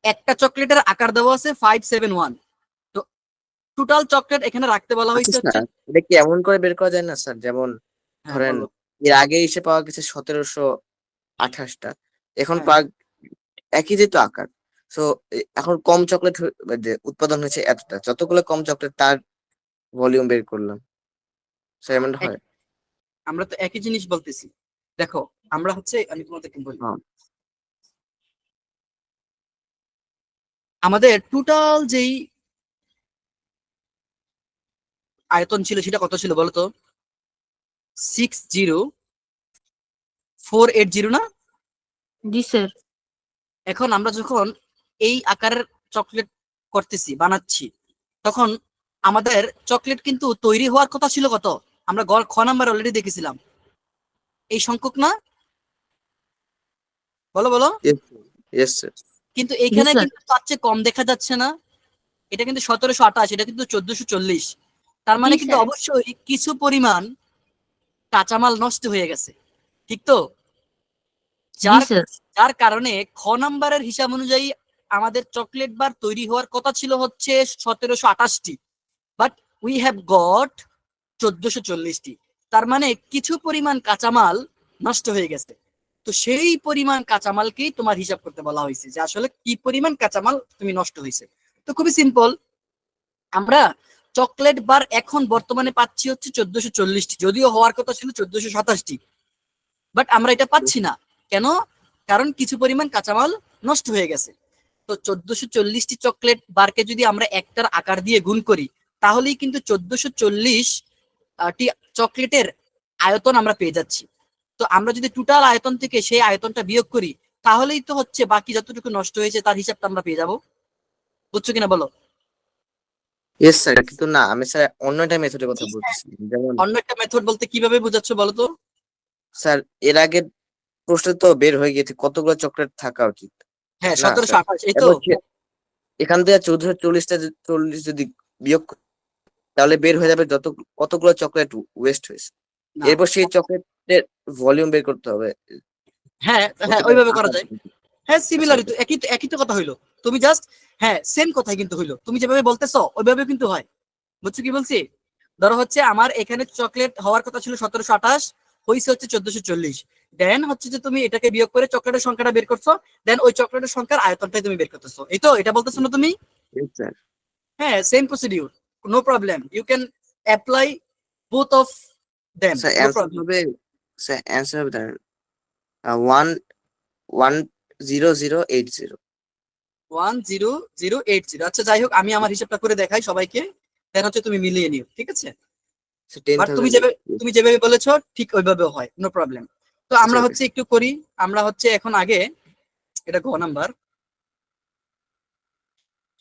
একটা চকলেটের আকার দেওয়া আছে 571, তো টোটাল চকলেট এখানে রাখতে বলা আচ্ছা হয়েছে হচ্ছে। স্যার, এটা কি এমন করে বের করা যায় না স্যার? যেমন হ্যাঁ ধরেন বলো। এর আগে এসে পাওয়া গেছে 1728টা, এখন হ্যাঁ। পাওয়া একই যেহেতু আকার, তো এখন কম চকলেট উৎপাদন হয়েছে এতটা, যতগুলো কম চকলেট তার ভলিউম বের করলাম, স্যার এমনটা হয়? আমরা তো একই জিনিস বলতেছি। দেখো আমরা হচ্ছে, আমি তোমাদেরকে বলি, হ্যাঁ। আমাদের টোটাল যেই আয়তন ছিল সেটা কত ছিল বলতো? 60480 না? জি স্যার। এখন আমরা যখন এই আকারের চকলেট করতেছি, বানাচ্ছি, তখন আমাদের চকলেট কিন্তু তৈরি হওয়ার কথা ছিল কত? আমরা খ নাম্বার অলরেডি দেখেছিলাম, এই সংখ্যক না? বলো বলো। Yes sir. কিন্তু জি এইখানে স্যার। কিন্তু তার চেয়ে কম দেখা যাচ্ছে না? এটা কিন্তু 1728, এটা কিন্তু 1440। তার মানে জি কিন্তু স্যার। অবশ্যই কিছু পরিমাণ কাঁচামাল নষ্ট হয়ে গেছে, ঠিক তো? জি যার স্যার। যার কারণে খ নাম্বারের হিসাব অনুযায়ী আমাদের চকলেট বার তৈরি হওয়ার কথা ছিল হচ্ছে 1728টি, বাট উই হ্যাভ গট 1440টি। তার মানে কিছু পরিমাণ কাঁচামাল নষ্ট হয়ে গেছে। তো সেই পরিমাণ কাঁচামালকেই তোমার হিসাব করতে বলা হয়েছে, যে আসলে কি পরিমাণ কাঁচামাল তুমি নষ্ট হয়েছে। তো খুবই সিম্পল, আমরা চকলেট বার এখন বর্তমানে পাচ্ছি হচ্ছে 1440টি, যদিও হওয়ার কথা ছিল 1427টি, বাট আমরা এটা পাচ্ছি না। কেন? কারণ কিছু পরিমাণ কাঁচামাল নষ্ট হয়ে গেছে। তো 1440টি চকলেট বারকে যদি আমরা একটার আকার দিয়ে গুণ করি, তাহলেই কিন্তু 1440টি চকলেটের আয়তন আমরা পেয়ে যাচ্ছি। তো আমরা যদি টোটাল আয়তন থেকে সেই আয়তনটা বিয়োগ করি, তাহলেই তো হচ্ছে বাকি যতটুকু নষ্ট হয়েছে তার হিসাবটা আমরা পেয়ে যাবো। বুঝছো কিনা বলো? ইয়েস স্যার, কিন্তু না, আমি স্যার অন্য একটা মেথডের কথা বলতেছি। যেমন অন্য একটা মেথড বলতে কিভাবে বোঝাচ্ছ বলো তো? স্যার এর আগে প্রশ্ন তো বের হয়ে গেছে কতগুলো চকলেট থাকা উচিত, হ্যাঁ, না স্যার? 1728, এই তো। এবার এখান থেকে 1440 যদি বিয়োগ করি, তাহলে বের হয়ে যাবে কতগুলো চকলেট ওয়েস্ট হয়েছে। না, এরপর সেই চকলেটের ভলিউম বের করতে হবে। হ্যাঁ হ্যাঁ, প্রতিটা ওইভাবে করা আকার যায়। থেকে। হ্যাঁ, স্যার সিমিলারই তো, একই তো কথা হইলো। তুমি জাস্ট, হ্যাঁ সেম কথাই কিন্তু হইলো, তুমি যেভাবে বলতেছো ওইভাবে কিন্তু হয়। বুঝছো কি বলছি? ধরো হচ্ছে আমার এখানে চকলেট হওয়ার কথা ছিল 1728, হয়েছে হচ্ছে 1440। দেন হচ্ছে যে তুমি এটাকে বিয়োগ করে চকলেটের সংখ্যাটা বের করছো, দেন ওই চকলেটের সংখ্যার আয়তনটাই তুমি বের করতেছো, এই তো, এটা বলতেছো না তুমি? yes, sir. হ্যাঁ, same procedure, no problem, you can apply both of them, sir no answer problem. হবে, স্যার অ্যান্সার হবে দাঁড়ান, 11080। 10080। আচ্ছা যাই হোক, আমি আমার হিসাবটা করে দেখাই সবাইকে, দেন হচ্ছে তুমি মিলিয়ে নিও, ঠিক আছে? টেন বাট থাউজেন্ড তুমি যেভাবে বলেছো ঠিক ওইভাবেও হয়, নো প্রবলেম। তো আচ্ছা আমরা ওকে হচ্ছে একটু করি। আমরা হচ্ছে এখন আগে, এটা ঘ নাম্বার,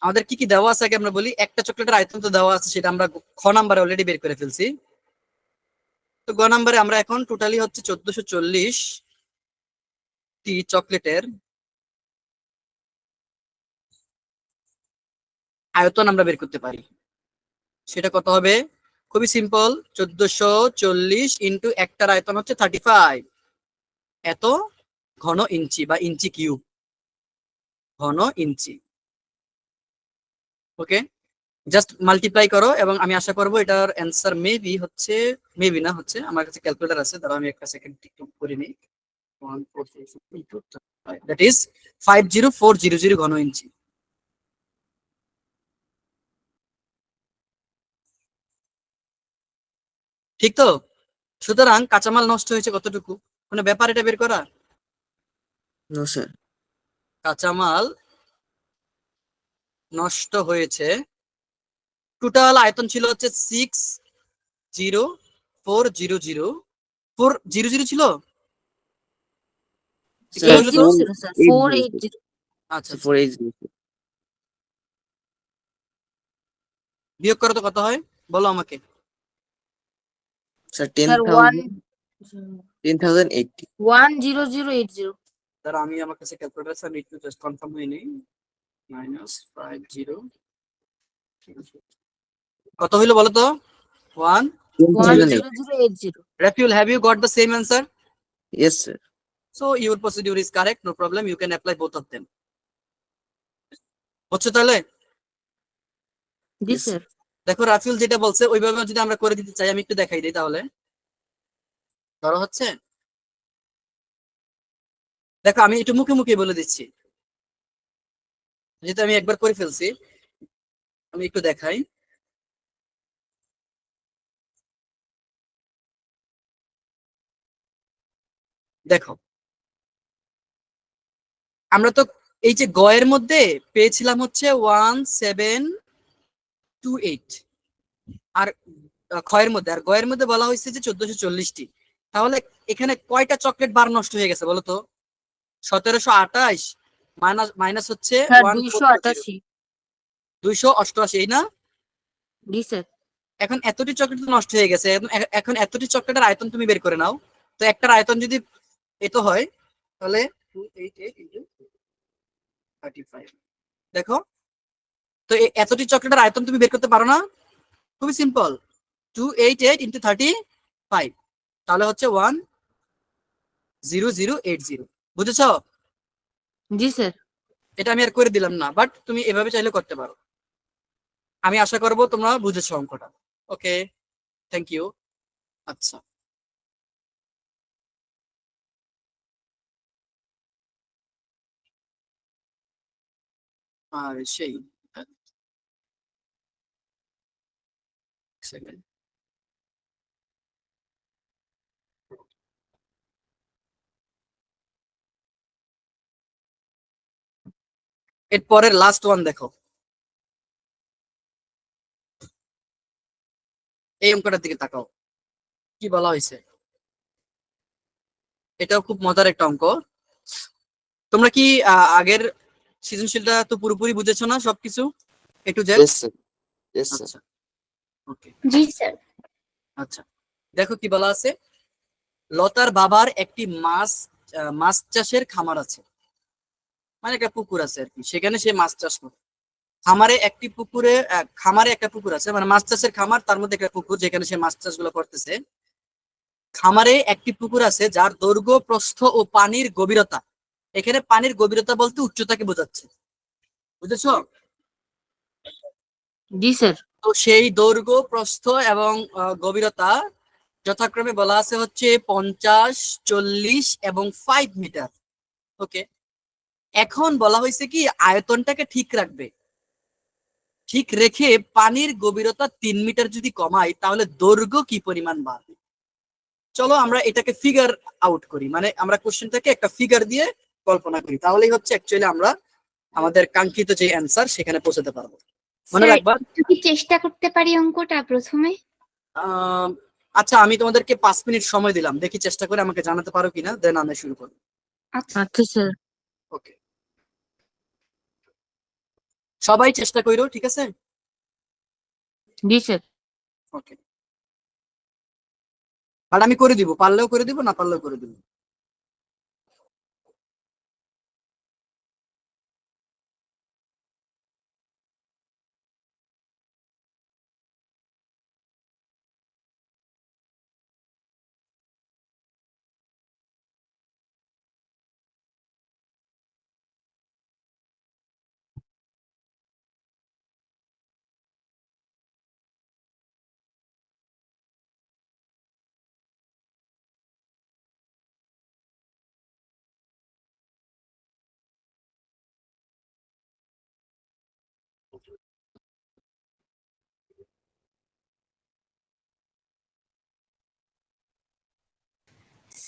আমাদের কি কি দেওয়া আছে আগে আমরা বলি। একটা চকলেটের আয়তন তো দেওয়া আছে, সেটা আমরা খ নাম্বারে অলরেডি বের করে ফেলছি। তো গ নাম্বারে আমরা এখন টোটালি হচ্ছে 1440টি চকলেটের আয়তন আমরা বের করতে পারি। সেটা কত হবে? খুবই সিম্পল, 1440 ইন্টু একটার আয়তন হচ্ছে 35, এত ঘন ইঞ্চি বা ইঞ্চি কিউব, ঘন ইঞ্চি। ওকে, জাস্ট মাল্টিপ্লাই করো, এবং আমি আশা করবো এটার অ্যান্সার মেবি হচ্ছে, মেবি না হচ্ছে, আমার কাছে ক্যালকুলেটর আছে, দাঁড়াও আমি একটা সেকেন্ড একটু করে নিই। দ্যাট ইজ 50400 ঘন ইঞ্চি। ঠিক তো? সুতরাং কাঁচামাল নষ্ট হয়েছে কতটুকু? কোনো ব্যাপার এটা বের করা? No sir. কাঁচামাল নষ্ট হয়েছে, টোটাল আয়তন ছিল হচ্ছে 60400 ছিল। একটু স্যার বলো তো। 800 ছিল স্যার, 480। আচ্ছা আচ্ছা। 480। বিয়োগ করো তো কত হয় বলো আমাকে। Sir sir 10,080। 10080। তারা আমি আমার কাছে ক্যালকুলেটর আছে, আমি একটু জাস্ট কনফার্ম হয়ে নেই। -50 কত হইলো বলো তো? 1 10,080। 10080। Rafiul, have you got the same answer? Yes, sir. So your procedure is correct, no problem, you can apply both of them. হচ্ছে তাহলে? জি Yes, স্যার। দেখো রাফিউল যেটা বলছে ওইভাবে যদি আমরা করে দিতে চাই, আমি একটু দেখাই দিই তাহলে। ধরো হচ্ছে, দেখো আমি একটু মুখে মুখে বলে দিচ্ছি, যেহেতু আমি একবার করে ফেলছি, আমি একটু দেখাই। দেখো আমরা তো এই যে গয়ের মধ্যে পেয়েছিলাম হচ্ছে 1728, আর ক্ষয়ের মধ্যে, আর গয়ের মধ্যে বলা হয়েছে যে 1440টি। তাহলে এখানে কয়টা চকলেট বার নষ্ট হয়ে গেছে বলো তো? 1728 মাইনাস হচ্ছে স্যার 1440, 288। 288, এই না? জি স্যার। এখন এতটি চকলেট তো নষ্ট হয়ে গেছে, এখন এতটি চকলেটের আয়তন তুমি বের করে নাও তো। একটার আয়তন যদি এত হয় তাহলে 288 into 35, দেখো তো এতটি চকলেটের আয়তন তুমি বের করতে পারো না? খুবই সিম্পল, 288 into 35, তাহলে হচ্ছে 10080। বুঝেছো? জি স্যার। এটা আমি আর করে দিলাম না, বাট তুমি এভাবে চাইলে করতে পারো। আমি আশা করবো তোমরা বুঝেছো অঙ্কটা। ওকে, থ্যাংক ইউ। আচ্ছা, আর সেই সেকেন্ড, এর পরের লাস্ট ওয়ান দেখো, এই অঙ্কটার দিকে তাকাও, কি বলা হয়েছে। এটাও খুব মজার একটা অঙ্ক। তোমরা কি আগের সৃজনশীলটা তো পুরোপুরি বুঝেছো না সবকিছু A to Z? Yes, sir. Yes, sir. আচ্ছা, ওকে, জি স্যার। আচ্ছা। দেখো কি বলা আছে, লতার বাবার একটি মাছ চাষের খামার আছে, মানে একটা পুকুর আছে আর কি, সেখানে সে মাছ চাষ করে। খামারে একটা পুকুর আছে, মানে মাছ চাষের খামার, তার মধ্যে একটা পুকুর যেখানে সে মাছ চাষ গুলো করতেছে। খামারে একটি পুকুর আছে যার দৈর্ঘ্য, প্রস্থ ও পানির গভীরতা, এখানে পানির গভীরতা বলতে উচ্চতাকে বোঝাচ্ছে, বুঝেছো? জি স্যার। তো সেই দৈর্ঘ্য, প্রস্থ এবং গভীরতা যথাক্রমে বলা আছে হচ্ছে 50, 40 এবং 5 মিটার। ওকে, এখন বলা হয়েছে কি আয়তনটাকে ঠিক রাখবে, ঠিক রেখে পানির গভীরতা 3 মিটার যদি কমাই তাহলে দৈর্ঘ্য কি পরিমাণ বাড়বে। চলো আমরা এটাকে ফিগার আউট করি, মানে আমরা কোশ্চেনটাকে একটা ফিগার দিয়ে কল্পনা করি, তাহলেই হচ্ছে অ্যাকচুয়ালি আমরা আমাদের কাঙ্ক্ষিত যে অ্যান্সার সেখানে পৌঁছাতে পারবো। মনে স্যার রাখবা। একটু কি চেষ্টা করতে পারি অঙ্কটা প্রথমে? আহ, আচ্ছা, আমি তোমাদেরকে 5 মিনিট সময় দিলাম, দেখি চেষ্টা করে আমাকে জানাতে পারো কিনা, দেন আমরা শুরু করবো। আচ্ছা। আচ্ছা স্যার। ওকে, সবাই চেষ্টা করো, ঠিক আছে? জি স্যার। ওকে, বাট আমি করে দিব, পারলেও করে দিব, না পারলেও করে দিব।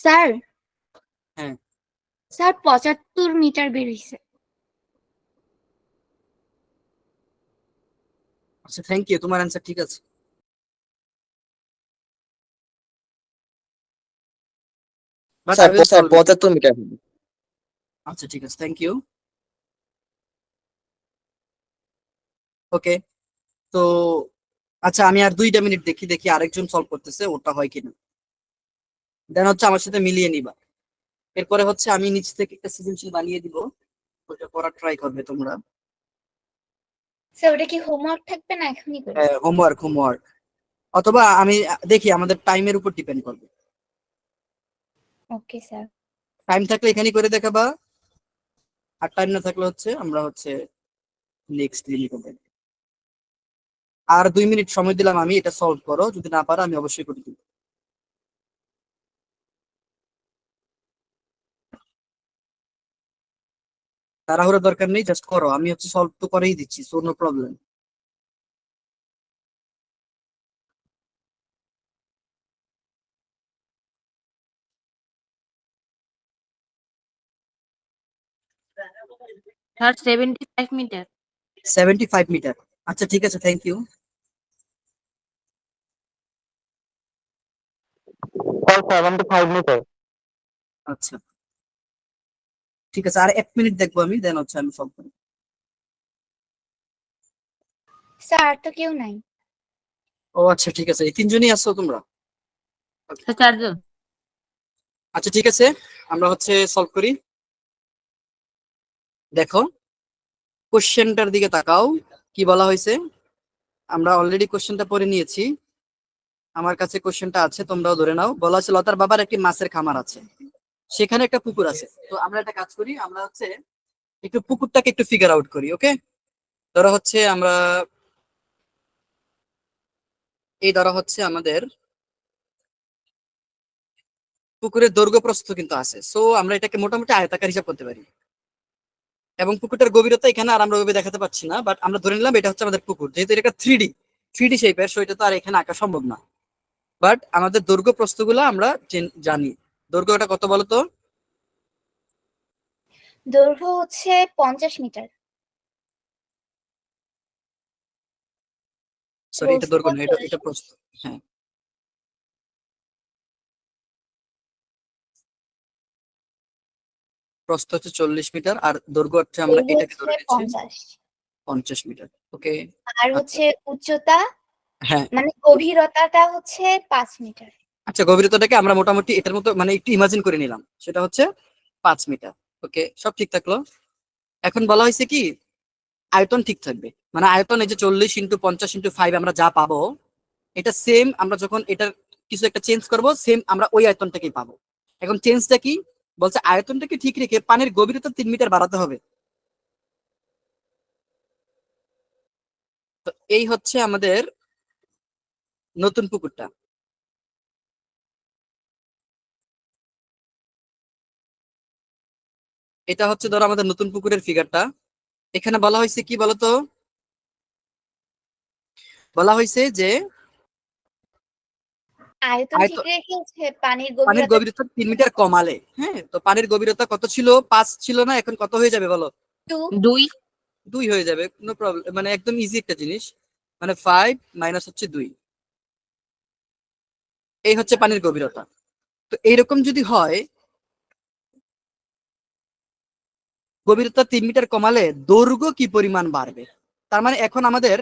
স্যার হ্যাঁ। স্যার 75 মিটার বেরিয়েছে। আচ্ছা থ্যাংক ইউ, তোমার অ্যান্সার ঠিক আছে। But I sir will sir solve it. 75 metre হবে। আচ্ছা ঠিক আছে, থ্যাংক ইউ। ওকে, তো আচ্ছা আমি আর 2টা মিনিট দেখি দেখি আরেকজন সলভ করতেছে ওটা হয় কিনা, দেন হচ্ছে আমার সাথে মিলিয়ে নিবা। এরপরে হচ্ছে আমি নিচ থেকে একটা সৃজনশীল বানিয়ে দিব, ওটা করার ট্রাই করবে তোমরা। স্যার ওটা কি হোমওয়ার্ক থাকবে না এখনই করি? হোমওয়ার্ক হোমওয়ার্ক, অথবা আমি দেখি আমাদের টাইমের উপর ডিপেন্ড করবে। Okay sir. টাইম থাকলে এখানে করে দেখাবা, আর টাইম না থাকলে হচ্ছে আমরা হচ্ছে নেক্সট দিনই করবো। আর 2 মিনিট সময় দিলাম আমি, এটা সলভ করো, যদি না পারো আমি অবশ্যই করে দিব। তাড়াহুড়োর দরকার নেই, জাস্ট করো, আমি হচ্ছে সলভ তো করেই দিচ্ছি, so no problem. Sir 75 metre. 75 metre, আচ্ছা ঠিক আছে, থ্যাংক ইউ। Sir 75 metre. আচ্ছা ঠিক আছে, আর 1 মিনিট দেখবো আমি, দেন হচ্ছে আমি সলভ করি। স্যার আর তো কেউ নাই। ও আচ্ছা ঠিক আছে, এই 3জনই আছো তোমরা? স্যার 4জন। আচ্ছা ঠিক আছে, আমরা হচ্ছে সলভ করি। দেখো কোশ্চেনটার দিকে তাকাও, কি বলা হয়েছে। আমরা অলরেডি কোশ্চেনটা পড়ে নিয়েছি, আমার কাছে কোশ্চেনটা আছে, তোমরাও ধরে নাও। বলা হচ্ছে লতার বাবার একটি মাছের খামার আছে, সেখানে একটা পুকুর আছে। তো আমরা একটা কাজ করি, আমরা হচ্ছে একটু পুকুরটাকে একটু ফিগার আউট করি। ওকে, ধরো হচ্ছে আমরা এই ধরো হচ্ছে আমাদের পুকুরের দৈর্ঘ্য প্রস্থ কিন্তু আছে, সো আমরা এটাকে মোটামুটি আয়তাকার হিসাব করতে পারি। এবং পুকুরটার গভীরতা এখানে আর আমরা ওইভাবে দেখাতে পাচ্ছি না, বাট আমরা ধরে নিলাম এটা হচ্ছে আমাদের পুকুর, যেহেতু এটা 3D শেপের, সো এটা তো আর এখানে আঁকা সম্ভব না। বাট আমাদের দৈর্ঘ্য প্রস্থগুলো আমরা জানি। দৈর্ঘ্যটা কত বলো তো? দৈর্ঘ্য হচ্ছে 50 মিটার। সরি, এটা দৈর্ঘ্য না, এটা 40 এটা প্রস্থ। হ্যাঁ, প্রস্থ হচ্ছে 40 মিটার, আর দৈর্ঘ্য হচ্ছে আমরা দৈর্ঘ্য এটাকে হচ্ছে ধরে নিচ্ছি 50। 50 মিটার। ওকে, আর আচ্ছা হচ্ছে উচ্চতা হ্যাঁ, মানে গভীরতাটা হচ্ছে 5 মিটার। আচ্ছা গভীরতাটাকে আমরা মোটামুটি এটার মতো মানে একটু ইমাজিন করে নিলাম, সেটা হচ্ছে 5 মিটার। ওকে, সব ঠিক থাকলো। এখন বলা হয়েছে কি আয়তন ঠিক থাকবে, মানে আয়তন এই যে 40 × 50 × 5 আমরা যা পাবো, এটা সেম আমরা যখন এটার কিছু একটা চেঞ্জ করব, সেম আমরা ওই আয়তনটাকেই পাবো। এখন চেঞ্জটা কি বলছে, আয়তনটাকে ঠিক রেখে পানির গভীরতা 3 মিটার বাড়াতে হবে। তো এই হচ্ছে আমাদের নতুন পুকুরটা। এটা হচ্ছে ধরো আমাদের নতুন পুকুরের ফিগারটা। এখানে বলা হয়েছে কি বলতো, বলা হয়েছে যে আয়তন ঠিক রেখে হচ্ছে পানির পানির গভীরতা গভীরতা 3 মিটার কমালে, হ্যাঁ, তো পানির গভীরতা কত ছিল? 5 ছিল না, এখন কত হয়ে যাবে বলো? 2। 2। 2 হয়ে যাবে, কোনো প্রবলেম, মানে একদম ইজি একটা জিনিস। মানে 5 মাইনাস হচ্ছে 2, এই হচ্ছে পানির গভীরতা। তো এইরকম যদি হয়, গভীরতা 3 মিটার কমালে দৈর্ঘ্য কি পরিমাণ বাড়বে? তার মানে এখন আমাদের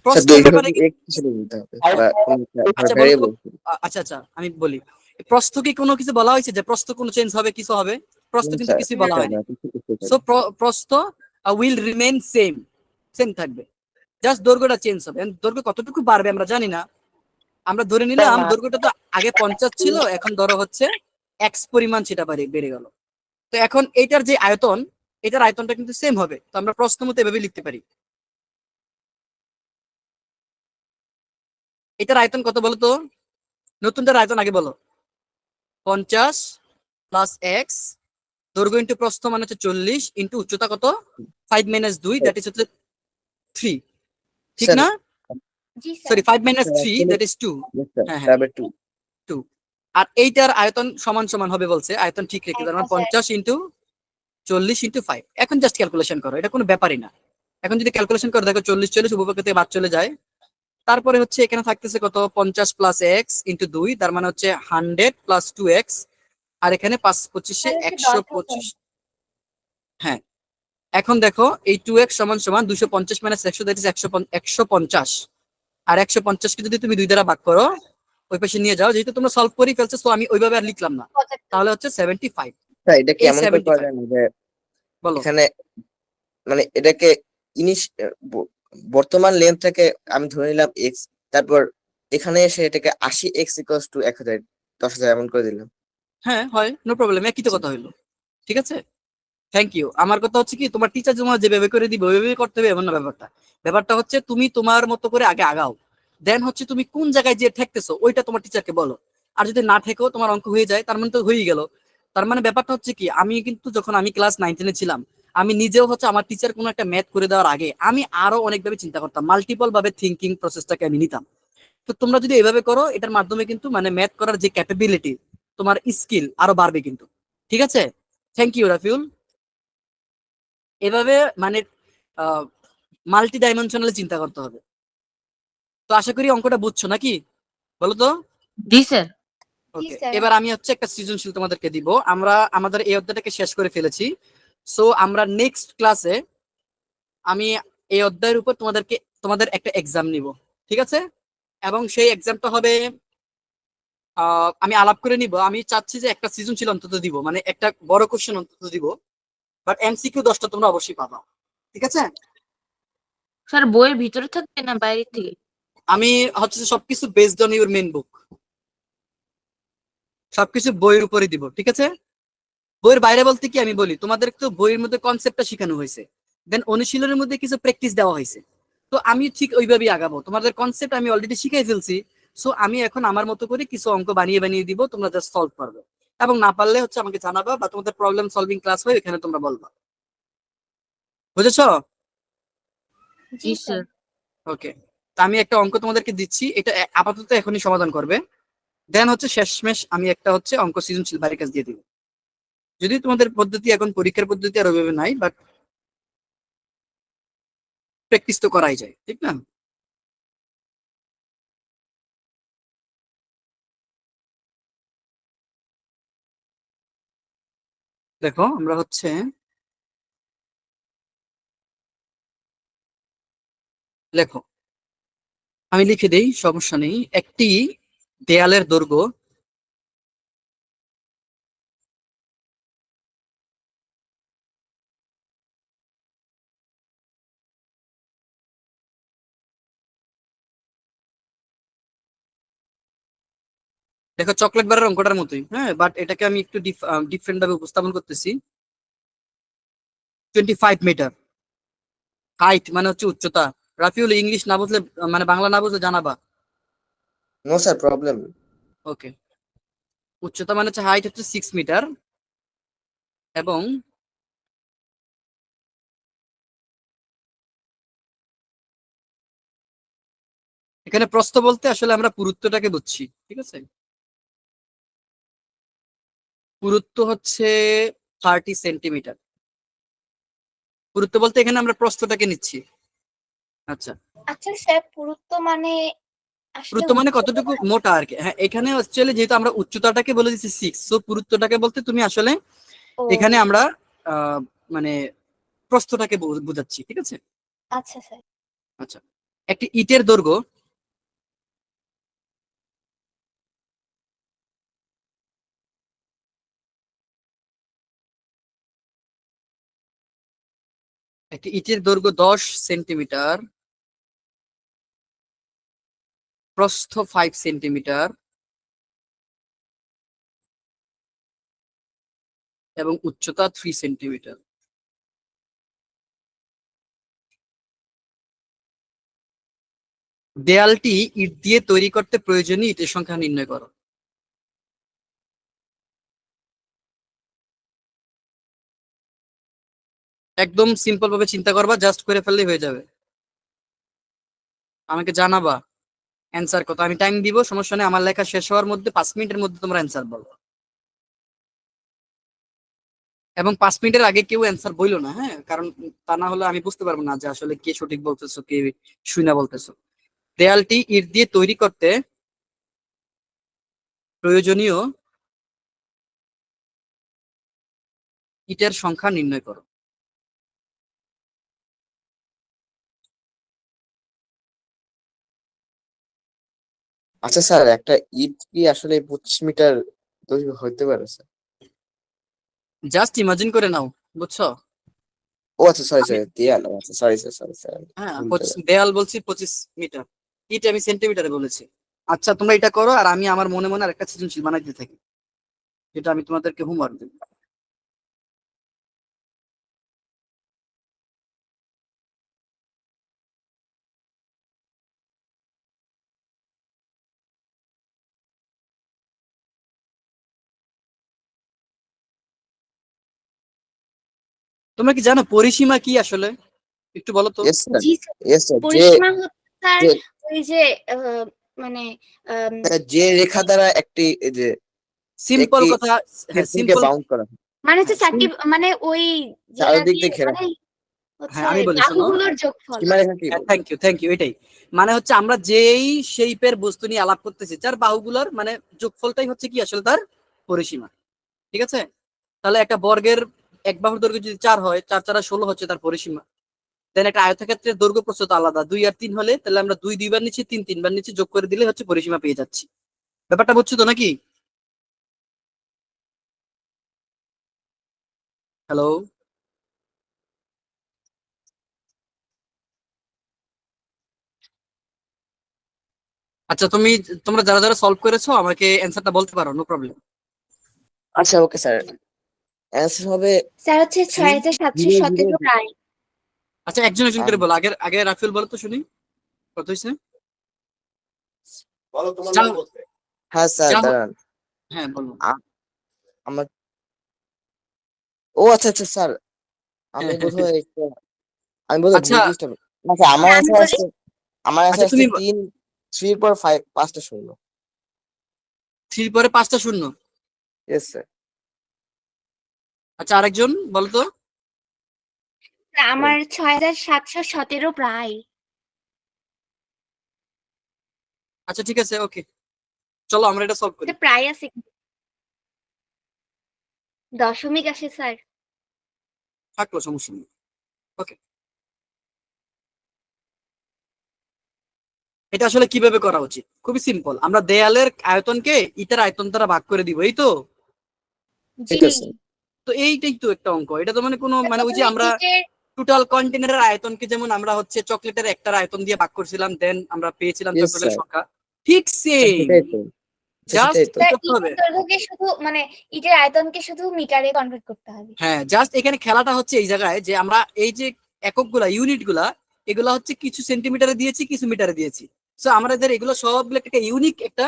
স্যার প্রস্থের ব্যাপারে দৈর্ঘ্য একটু ছেড়ে দিতে হবে বা আচ্ছা বলো তো, ভ্যারিয়েবল। আচ্ছা আচ্ছা আমি বলি, প্রস্থ কি কোনো কিছু বলা হয়েছে যে প্রস্থ কোনো চেঞ্জ হবে, কিছু হবে? প্রস্থ কিন্তু কিছুই বলা হয়নি। সো প্রস্থ উইল রিমেইন সেম, সেম থাকবে, জাস্ট দৈর্ঘ্যটা চেঞ্জ হবে। And দৈর্ঘ্য কতটুকু বাড়বে আমরা জানি না, আমরা ধরে নিলাম দৈর্ঘ্যটা তো আগে 50 ছিল, এখন ধরো হচ্ছে এক্স পরিমাণ সেটা বেড়ে গেল। তো এখন এইটার যে আয়তন, এটার আয়তনটা কিন্তু সেম হবে, তো আমরা প্রশ্ন মতো এভাবে লিখতে পারি। এটার আয়তন কত বলো তো? নতুনটার আয়তন আগে বলো। 50 প্লাস এক্স, দৈর্ঘ্য ইন্টু প্রস্থ মানে হচ্ছে 40, ইন্টু উচ্চতা কত 5 - 2, দ্যাট ইজ হচ্ছে 3, ঠিক স্যার না? জি sir. Sorry 5 minus sir 3 actually- that is 2। হ্যাঁ, হ্যাঁ। তারপর 2 2 আর এইটার আয়তন সমান সমান হবে বলছে, আয়তন ঠিক রেখে, তার মানে হ্যাঁ, 50 ইন্টু 40 ইন্টু 5। এখন জাস্ট ক্যালকুলেশন করো, এটা কোনো ব্যাপারই না। এখন যদি ক্যালকুলেশন করে দেখো 40 উপপক্ষ থেকে বাদ চলে যায়, তারপরে হচ্ছে এখানে থাকতেছে কত 50 প্লাস এক্স ইন্টু 2, তার মানে হচ্ছে 100 প্লাস 2x, আর এখানে 5 25 তাহলে হচ্ছে 125। হ্যাঁ, এখন দেখো এই 2x সমান সমান 250 মাইনাস 100, দ্যাট ইজ 150। আর 150 কে যদি তুমি 2 দ্বারা ভাগ করো, ওই পাশে নিয়ে যাও, যেহেতু তোমরা সলভ করেই ফেলছো, তো আমি ওইভাবে আর লিখলাম না, 75। তাহলে হচ্ছে 75। স্যার এটা এই কেমন করে করা 75 যায় না যে বলো। এখানে মানে এটাকে ইনিশ বর্তমান লেন্থ থেকে আমি ধরে নিলাম এক্স, তারপর এখানে এসে এটাকে 80x ইকুয়ালস টু 1000 10,000 এমন করে দিলাম। হ্যাঁ, হয়, নো প্রবলেম, একই তো কথা হইলো। ঠিক আছে, থ্যাংক ইউ। আমার কথা হচ্ছে কি, তোমার টিচার তোমার যেভাবে করে দিবে ওইভাবে করতে হবে এমন না ব্যাপারটা। ব্যাপারটা হচ্ছে তুমি তোমার মতো করে আগে আগাও, দেন হচ্ছে তুমি কোন জায়গায় যে ঠেকতেছো ওইটা তোমার টিচারকে বলো। আর যদি না ঠেকো, তোমার অঙ্ক হয়ে যায়, তার মানে তো হয়েই গেল। তার মানে ব্যাপারটা হচ্ছে কি, আমি কিন্তু যখন আমি ক্লাস 9-10 ছিলাম, আমি নিজেও হচ্ছে আমার টিচার কোনো একটা ম্যাথ করে দেওয়ার আগে আমি আরো অনেকভাবে চিন্তা করতাম, মাল্টিপল ভাবে থিঙ্কিং প্রসেসটাকে আমি নিতাম। তো তোমরা যদি এভাবে করো, এটার মাধ্যমে কিন্তু মানে ম্যাথ করার যে ক্যাপাবিলিটি, তোমার স্কিল আরো বাড়বে কিন্তু। ঠিক আছে, থ্যাংক ইউ রাফিউল। এভাবে মানে মাল্টি ডাইমেনশনালি চিন্তা করতে হবে। তো আশা করি অঙ্কটা বুঝছো নাকি, বলো তো? জি স্যার। জি ওকে, স্যার। এবার আমি হচ্ছে একটা সৃজনশীল তোমাদেরকে দিব। আমরা আমাদের এই অধ্যায়টাকে শেষ করে ফেলেছি। সো আমরা নেক্সট ক্লাসে আমি এই অধ্যায়ের উপর তোমাদের একটা এক্সাম নিব, ঠিক আছে? এবং সেই এক্সামটা হবে, আমি আলাপ করে নিব, আমি চাচ্ছি যে একটা সৃজনশীল অন্তত দিব, মানে একটা বড় কোশ্চেন অন্তত দিব, বাট এমসিকিউ 10টা তোমরা অবশ্যই পাবা, ঠিক আছে? স্যার বইয়ের ভিতরে থাকবে না বাইরে থেকে? আমি হচ্ছে সবকিছু বেসড অন ইউর মেন বুক, সবকিছু বইয়ের উপরে দিব, ঠিক আছে? বইয়ের বাইরে বলতে কি, আমি বলি তোমাদের তো বইয়ের মধ্যে কনসেপ্টটা শেখানো হয়েছে, দেন অনুশীলনের মধ্যে কিছু প্র্যাকটিস দেওয়া হয়েছে। তো আমি ঠিক ওইভাবেই আগাবো, তোমাদের কনসেপ্ট আমি অলরেডি শিখাই ফেলছি। সো আমি এখন আমার মতো করে কিছু অঙ্ক বানিয়ে বানিয়ে দিব, তোমরা জাস্ট সলভ করবে, এবং না পারলে হচ্ছে আমাকে জানাবা, বা তোমাদের প্রবলেম সলভিং ক্লাস হয় এখানে তোমরা বলবা। বুঝেছো? জি জি স্যার। স্যার। ওকে, তা আমি একটা অঙ্ক তোমাদেরকে দিচ্ছি, এটা আপাতত এখনই সমাধান করবে, দেন হচ্ছে শেষমেশ আমি একটা হচ্ছে অঙ্ক সৃজনশীল বাড়ির কাজ দিয়ে দিব। যদি তোমাদের পদ্ধতি এখন পরীক্ষার পদ্ধতি আর ওইভাবে নাই, বাট প্র্যাকটিস তো করাই যায়, ঠিক না? দেখো আমরা হচ্ছে লেখো, আমি লিখে দেই, সমস্যা নেই। একটি দেয়ালের দৈর্ঘ্য দেখো চকলেট বারের অঙ্কটার মতোই, হ্যাঁ, বাট এটাকে আমি একটু ডিফারেন্ট ভাবে উপস্থাপন করতেছি। 25 মিটার হাইট মানে হচ্ছে উচ্চতা। রাফিউল, ইংলিশ না বুঝলে মানে বাংলা না বুঝলে জানাবা। No sir, problem. ওকে, উচ্চতা মানে হচ্ছে হাইট হচ্ছে 6 মিটার, এবং এখানে প্রস্থ বলতে আসলে আমরা পুরুত্বটাকে বুঝছি, ঠিক আছে? পুরুত্ব হচ্ছে 30 সেন্টিমিটার। পুরুত্ব বলতে এখানে আমরা প্রস্থটাকে নিচ্ছি। আচ্ছা, আচ্ছা স্যার, পুরুত্ব মানে আসলে পুরুত্ব মানে কতটুকু মোটা আর কি। হ্যাঁ, এখানে অ্যাকচুয়ালি যেহেতু আমরা উচ্চতাটাকে বলে দিচ্ছি 6, সো পুরুত্বটাকে বলতে তুমি আসলে ও এখানে আমরা মানে প্রস্থটাকে বোঝাচ্ছি, ঠিক আছে? আচ্ছা স্যার। আচ্ছা, একটি ইটের দৈর্ঘ্য একটি ইটের দৈর্ঘ্য 10 সেন্টিমিটার, প্রস্থ 5 সেন্টিমিটার, এবং উচ্চতা 3 সেন্টিমিটার। দেয়ালটি ইট দিয়ে তৈরি করতে প্রয়োজনীয় ইটের সংখ্যা নির্ণয় করো। একদম সিম্পল ভাবে চিন্তা করবা, জাস্ট করে ফেললেই হয়ে যাবে। আমাকে জানাবা অ্যান্সার কত, আমি টাইম দিব, সমস্যা নেই। আমার লেখা শেষ হওয়ার মধ্যে 5 মিনিটের মধ্যে তোমরা অ্যান্সার বলো, এবং 5 মিনিটের আগে কেউ অ্যান্সার বইলো না, হ্যাঁ, কারণ তা না হলে আমি বুঝতে পারবো না যে আসলে কে সঠিক বলতেছো কে শুইনা বলতেছো। দেয়ালটি ইট দিয়ে তৈরি করতে প্রয়োজনীয় ইটের সংখ্যা নির্ণয় করো। আচ্ছা স্যার, একটা ইট কি আসলে 25 মিটার দৈর্ঘ্য হইতে পারে স্যার? জাস্ট ইমাজিন করে নাও, বুঝছো? ও আচ্ছা, সরি আমি স্যার, দেয়াল, ও আচ্ছা, সরি স্যার, সরি স্যার, হ্যাঁ ভুলতে দেয়াল বলছি 25 মিটার, ইট আমি সেন্টিমিটারে বলেছি। আচ্ছা তোমরা এটা করো, আর আমি আমার মনে মনে আরেকটা সৃজনশীল বানাইতে থাকি, যেটা আমি তোমাদেরকে হোমওয়ার্ক দেব। তোমরা কি জানো পরিসীমা কি আসলে? একটু বলো তো। ইয়েস স্যার, জি স্যার, ইয়েস স্যার, পরিসীমা হচ্ছে স্যার যে ওই যে মানে আম, যে রেখা দ্বারা একটি এই যে সিম্পল একটি কথা, হ্যাঁ ক্ষেত্রকে সিম্পল, বাউন্ড করা হয়, মানে হচ্ছে হ্যাঁ চারটি, মানে ওই যেটা চারদিক দিয়ে দিয়ে ঘেরা মানে হয়। হচ্ছে হ্যাঁ আমি বলি শোনো, বাহুগুলোর যোগফল। সীমারেখা কি হ্যাঁ বলে? থ্যাংক ইউ এটাই। মানে হচ্ছে আমরা যেই শেপের বস্তু নিয়ে আলাপ করতেছি, যার বাহুগুলোর মানে যোগফলটাই হচ্ছে কি আসলে তার পরিসীমা, ঠিক আছে? তাহলে একটা বর্গের এক বাহুর দৈর্ঘ্য যদি 4 হয়, 4 4 16 হচ্ছে তার পরিসীমা। দেন একটা আয়তক্ষেত্রের দৈর্ঘ্য প্রস্থ তো আলাদা, 2 আর 3 হলে তাহলে আমরা 2 2বার নিচে 3 3বার নিচে যোগ করে দিলে হচ্ছে পরিসীমা পেয়ে যাচ্ছি। ব্যাপারটা বুঝছো তো নাকি? হ্যালো? আচ্ছা তোমরা যারা যারা সলভ করেছো আমাকে অ্যান্সারটা বলতে পারো, নো প্রবলেম। আচ্ছা ওকে স্যার, অ্যান্সার হবে স্যার হচ্ছে 6717 প্রায়। আচ্ছা একজন একজন করে বলো, আগে আগে রাফিউল বলো তো শুনি কত হয়েছে। হ্যাঁ স্যার, দাঁড়ান, হ্যাঁ বলো। আ- আমার, ও আচ্ছা আচ্ছা স্যার, আমি বোধহয় আচ্ছা ভুল জিনিসটা, আচ্ছা আমার স্যার আমি অ্যান্সার বলি, আসছে, আমার আচ্ছা অ্যান্সার আসছে তুমি 3 পর 5 5টা শূন্য। 3 পরে 5টা শূন্য। Yes sir. আচ্ছা আরেকজন বলো তো। আমার 6717 প্রায়। আচ্ছা ঠিক আছে, ওকে, চলো আমরা এটা সলভ করি। এটা প্রায় আছে, দশমিক আসে স্যার। থাকলো, সমস্যা নেই, ওকে। এটা আসলে কিভাবে করা উচিত? খুবই সিম্পল, আমরা দেয়ালের আয়তনকে ইটার আয়তন দ্বারা ভাগ করে দিব, এই তো। জি, ঠিক আছে। তো এইটাই তো একটা অঙ্ক, এটা তো মানে কোনো মানে ওই যে তাহলে আমরা ইটের টোটাল কন্টেনারের আয়তনকে যেমন আমরা হচ্ছে চকলেটের একটার আয়তন দিয়ে ভাগ করছিলাম, দেন আমরা পেয়েছিলাম ইয়েস চকলেটের স্যার, সংখ্যা, ঠিক সেম। সেটাই তো, জাস্ট সেটাই তো। কি স্যার করতে হবে, ইটের দৈর্ঘ্যকে শুধু মানে ইটের আয়তনকে শুধু মিটারে কনভার্ট করতে হবে। হ্যাঁ জাস্ট এখানে খেলাটা হচ্ছে এই জায়গায় যে আমরা এই যে এককগুলা ইউনিট গুলা, এগুলা হচ্ছে কিছু সেন্টিমিটারে দিয়েছি কিছু মিটারে দিয়েছি। সো আমাদের এগুলো সবগুলো একটা ইউনিক একটা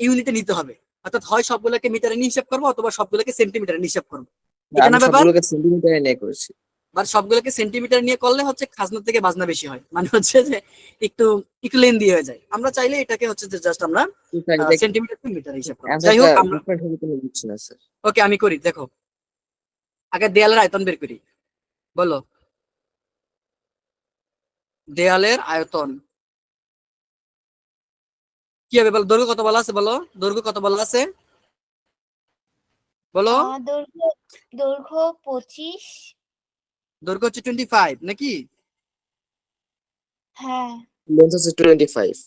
ইউনিটে নিতে হবে, অর্থাৎ হয় সবগুলোকে মিটারে নিয়ে হিসাব করবো অথবা সবগুলোকে সেন্টিমিটারে নিয়ে হিসাব করবো, এটা আমি না ব্যাপার। সবগুলোকে সেন্টিমিটারে নিয়ে করেছি। বাট সবগুলোকে সেন্টিমিটার নিয়ে করলে হচ্ছে খাজনা থেকে বাজনা বেশি হয়, মানে হচ্ছে যে একটু একটু লেন্দি হয়ে যায়। আমরা চাইলে এটাকে হচ্ছে যে জাস্ট আমরা সেন্টিমিটার টু মিটার হিসাব করবো। যাই অ্যান্সারটা হোক আমরা, ডিফারেন্ট হবে কোনো বুঝছি না স্যার। ওকে আমি করি, দেখো আগে দেয়ালের আয়তন বের করি, বলো দেয়ালের আয়তন কি হবে বলো, দৈর্ঘ্য কত বলা আছে বলো, দৈর্ঘ্য কত বলা আছে বলো। দৈর্ঘ্য দৈর্ঘ্য 25। দৈর্ঘ্য হচ্ছে 25 নাকি? হ্যাঁ, লেন্থ হচ্ছে 25,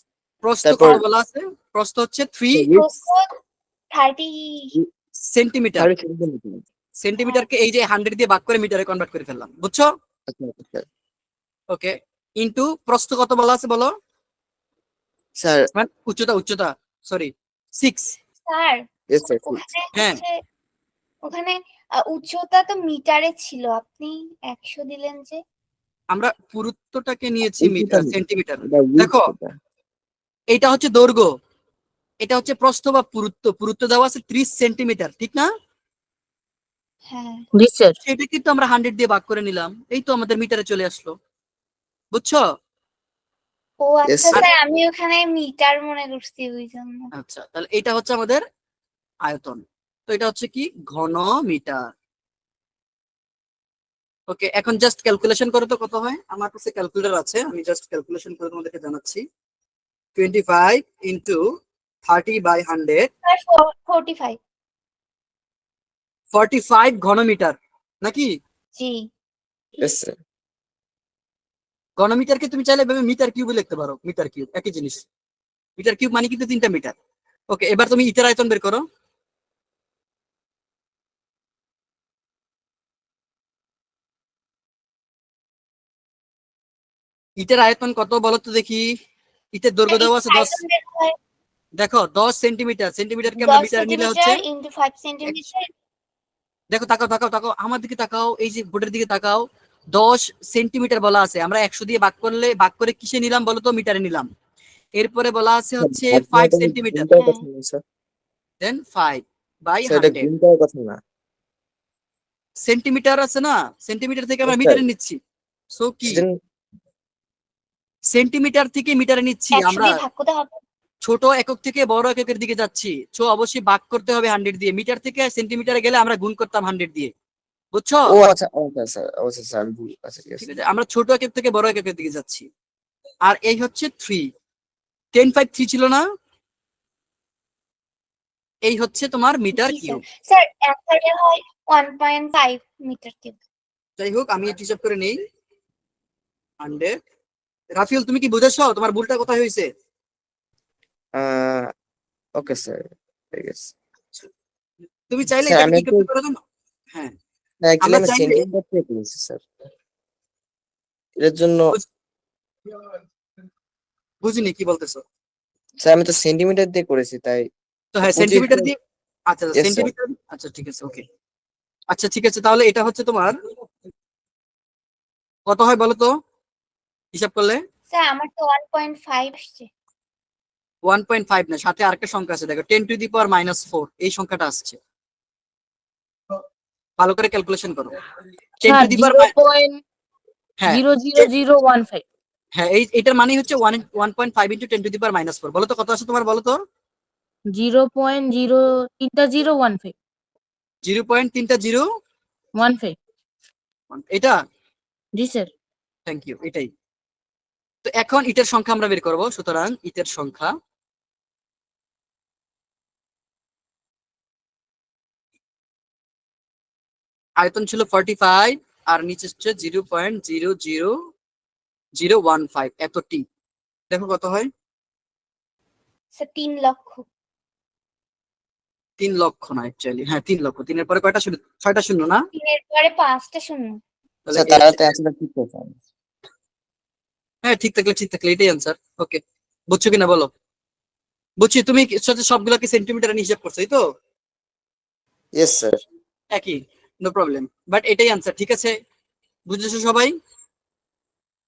প্রস্থ তারপর কত বলা আছে? প্রস্থ হচ্ছে 3 প্রস্থ 30। সেন্টিমিটার। 30 সেন্টিমিটার। হ্যাঁ সেন্টিমিটারকে এই যে 100 দিয়ে ভাগ করে মিটারে কনভার্ট করে ফেললাম, বুঝছো? আচ্ছা আচ্ছা ওকে, ইনটু প্রস্থ কত বলা আছে বলো, স্যার। মানে উচ্চতা, উচ্চতা সরি 6। Sir, yes sir. ওখানে হ্যাঁ হচ্ছে ওখানে উচ্চতা তো মিটারে ছিল, আপনি 100 দিলেন যে। আমরা পুরুত্বটাকে নিয়েছি উচ্চতা নেই, সেন্টিমিটার। এটা উইডথ দেখো এটা। এটা হচ্ছে দৈর্ঘ্য, এটা হচ্ছে প্রস্থ বা পুরুত্ব, পুরুত্ব দেওয়া আছে 30 সেন্টিমিটার, ঠিক না? হ্যাঁ জি স্যার। সেটা কিন্তু আমরা 100 দিয়ে ভাগ করে নিলাম, এই তো আমাদের মিটারে চলে আসলো, বুঝছো? ও আচ্ছা Yes, sir. স্যার, আমি ওখানে মিটার মনে করছি ওই জন্য। আচ্ছা, তাহলে এটা হচ্ছে আমাদের আয়তন। তো এটা হচ্ছে কি ঘন মিটার। ওকে, এখন জাস্ট ক্যালকুলেশন করো তো কত হয়। আমার কাছে ক্যালকুলেটর আছে, আমি জাস্ট ক্যালকুলেশন করে তোমাদেরকে জানাচ্ছি। 25 ইন্টু 30/100, স্যার 45। 45 ঘনমিটার নাকি? জি। yes, sir. ঘনমিটারকে তুমি চাইলে এভাবে মিটার কিউবে লিখতে পারো, মিটার কিউব একই জিনিস। মিটার কিউব মানে কিন্তু 3টা মিটার। ওকে, এবার তুমি ইটার আয়তন বের করো। ইটের আয়তন কত বলো তো দেখি। ইটের দৈর্ঘ্য দেওয়া আছে 10, আয়তন বের হয় দেখো 10 সেন্টিমিটার। সেন্টিমিটারকে আমরা 10 মিটার নিলে সেন্টিমিটার হচ্ছে, ইনটু 5 সেন্টিমিটার। দেখো তাকাও তাকাও তাকাও আমার দিকে তাকাও, এই যে বোর্ডের দিকে তাকাও। 10 সেন্টিমিটার বলা আছে, আমরা 100 দিয়ে ভাগ করলে ভাগ করে কিসে নিলাম বলো তো, মিটারে নিলাম। এরপরে বলা আছে হচ্ছে ভাগ 5 করাটা সেন্টিমিটার, গুণ করার হ্যাঁ। কথা না, স্যার। দেন 5 বাই স্যার, এটা 100 গুণ করার কথা না। সেন্টিমিটার আছে না, সেন্টিমিটার থেকে আমরা Yes, sir. মিটারে নিচ্ছি। সো কি সেদিন সেন্টিমিটার থেকে মিটারে নিচ্ছি 100 আমরা, দিয়ে ভাগ করতে হবে। ছোট একক থেকে বড় এককের দিকে যাচ্ছি। সো অবশ্যই ভাগ করতে হবে 100 দিয়ে। মিটার থেকে সেন্টিমিটারে গেলে আমরা গুণ করতাম 100 দিয়ে, বুঝছো? ও আচ্ছা, আচ্ছা স্যার, আচ্ছা স্যার, আমি ভুল, আচ্ছা ঠিক ঠিক আছে। আছে, আমরা ছোট একক থেকে বড় এককের দিকে যাচ্ছি। আর এই হচ্ছে 3, 10 5 3 ছিল না, এই হচ্ছে তোমার মিটার জি স্যার। কিউব। স্যার অ্যান্সারে হয় 1.5 মিটার কিউব। যাই হোক, আমি একটু হিসাব করে নেই। 100, রাফিউল তুমি কি বুঝেছো তোমার ভুলটা কোথায় হয়েছে? ওকে স্যার, ঠিক আছে। তুমি চাইলে স্যার, এটাকে আমি কি একটু করতে পারো জানো? হ্যাঁ, অ্যাকচুয়ালি আমরা আমি চাইলে সেন্টিমিটার থেকে করেছি স্যার, এর জন্য। বুঝিনি কি বলতেছো। স্যার, আমি তো সেন্টিমিটার দিয়ে করেছি, তাই তো হ্যাঁ, 25 সেন্টিমিটার দিয়ে, আচ্ছা Yes, sir. সেন্টিমিটার, আচ্ছা ঠিক আছে, ওকে। আচ্ছা ঠিক আছে, তাহলে এটা হচ্ছে তোমার কত হয় বলো তো হিসাব করলে? স্যার আমার তো 1.5 আসছে। 1.5 না, সাথে আরেকটা সংখ্যা আছে, দেখো 10⁻⁻⁴ এই সংখ্যাটা আসছে। ভালো করে ক্যালকুলেশন করো। 10 স্যার টু দি পাওয়ার, 0.00015। হ্যাঁ এটার মানে হচ্ছে 1.5 ইন্টু 10⁻⁻⁴। বলো তো কত আছে তোমার, বলো তো। 0.015 0.3 এটা। জি স্যার। থ্যাংক ইউ, এটাই। তো এখন ইটের সংখ্যা আমরা বের করবো, সুতরাং ইটের সংখ্যা আয়তন ছিল 45 আর নিচে হচ্ছে 0.00015 এত টি। দেখো কত হয়। স্যার 3 লক্ষ। 3 লক্ষ না, অ্যাকচুয়ালি হ্যাঁ 3 লক্ষ। 3 এর পরে কয়টা শূন্য, 6টা শূন্য না? 3 এর পরে 5টা শূন্য। তাহলে স্যার, তারা তো অ্যান্সারটা ঠিক করছে। হ্যাঁ ঠিক থাকলে এটাই অ্যান্সার। ওকে, বুঝছো কিনা বলো। বুঝছি, তুমি সবগুলোকে সেন্টিমিটারে হিসাব করছো, এই তো ইয়েস স্যার। একই, নো প্রবলেম, বাট এটাই অ্যান্সার, ঠিক আছে? বুঝেছো সবাই?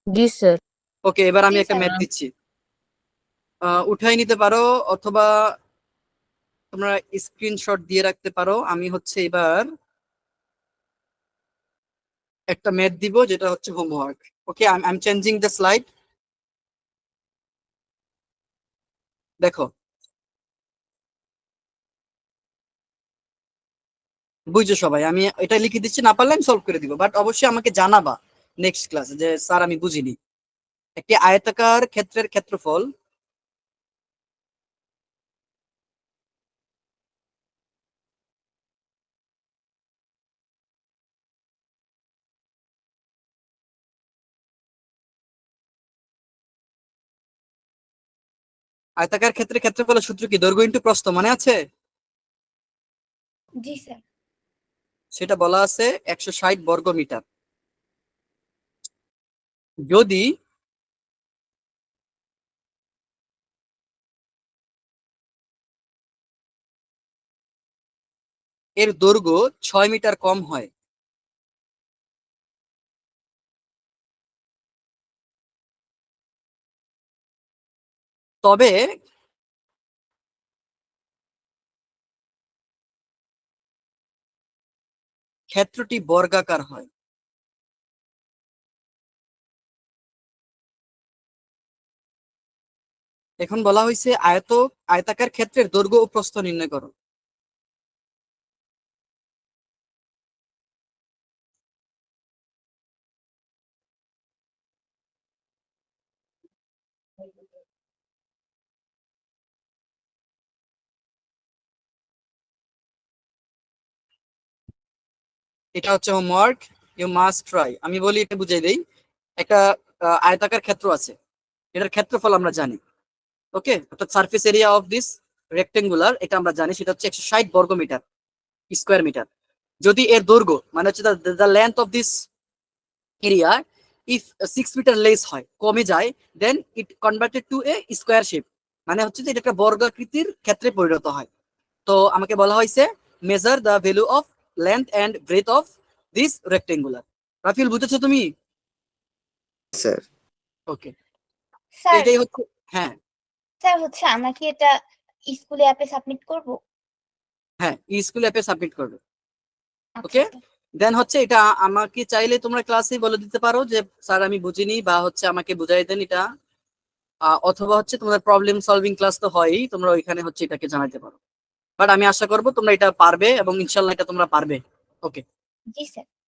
জি স্যার। ওকে, এবার আমি জি, একটা স্যার। ম্যাথ দিচ্ছি, উঠাই নিতে পারো অথবা তোমরা স্ক্রিনশট দিয়ে রাখতে পারো। আমি হচ্ছে এবার একটা ম্যাথ দিব যেটা হচ্ছে homework. Okay, I am changing the slide. দেখো, বুঝছো সবাই, আমি এটা লিখে দিচ্ছি, না পারলে আমি সলভ করে দিব, বাট অবশ্যই আমাকে জানাবা নেক্সট ক্লাসে যে স্যার আমি বুঝিনি। একটি আয়তাকার ক্ষেত্রের ক্ষেত্রফল আয়তাকার ক্ষেত্রের ক্ষেত্রফলের সূত্র কি? দৈর্ঘ্য ইন্টু প্রস্থ, মনে আছে? জি স্যার। সেটা বলা আছে 160 বর্গ মিটার। যদি এর দৈর্ঘ্য 6 মিটার কম হয়, তবে ক্ষেত্রটি বর্গাকার হয়। এখন বলা হয়েছে আয়তাকার ক্ষেত্রের দৈর্ঘ্য ও প্রস্থ নির্ণয় করো। এটা হচ্ছে হোমওয়ার্ক, ইউ মাস্ট ট্রাই। আমি বলি এটা বুঝাই দেই, একটা আয়তাকার ক্ষেত্র আছে, এটার ক্ষেত্রফল আমরা জানি। ওকে, অর্থাৎ surface area of this rectangular, এটা আমরা জানি, সেটা হচ্ছে 160 বর্গ মিটার, স্কোয়ার মিটার। যদি এর দৈর্ঘ্য মানে হচ্ছে the length of this area if 6 metre less হয়, কমে যায়, then it converted to a square shape, মানে হচ্ছে যে এটা একটা বর্গাকৃতির ক্ষেত্রে পরিণত হয়। তো আমাকে বলা হয়েছে measure the value of length and breadth of this rectangular. রাফিল, বুঝেছো তুমি? স্যার। ওকে, স্যার এটাই হচ্ছে। হ্যাঁ স্যার হচ্ছে আমরা কি এটা স্কুলে অ্যাপে সাবমিট করব? হ্যাঁ, স্কুল অ্যাপে সাবমিট করবে। আচ্ছা, ওকে, স্যার। দেন হচ্ছে এটা আমাকে চাইলে তোমরা ক্লাসে বলে দিতে পারো যে স্যার আমি বুঝিনি, বা হচ্ছে আমাকে বুঝাই দেন এটা। অথবা হচ্ছে তোমাদের প্রবলেম সলভিং ক্লাস তো হয়ই, তোমরা ওইখানে হচ্ছে এটাকে জানাতে পারো। বাট আমি আশা করবো তোমরা এটা পারবে এবং ইনশাল্লাহ এটা তোমরা পারবে। ওকে। জি স্যার।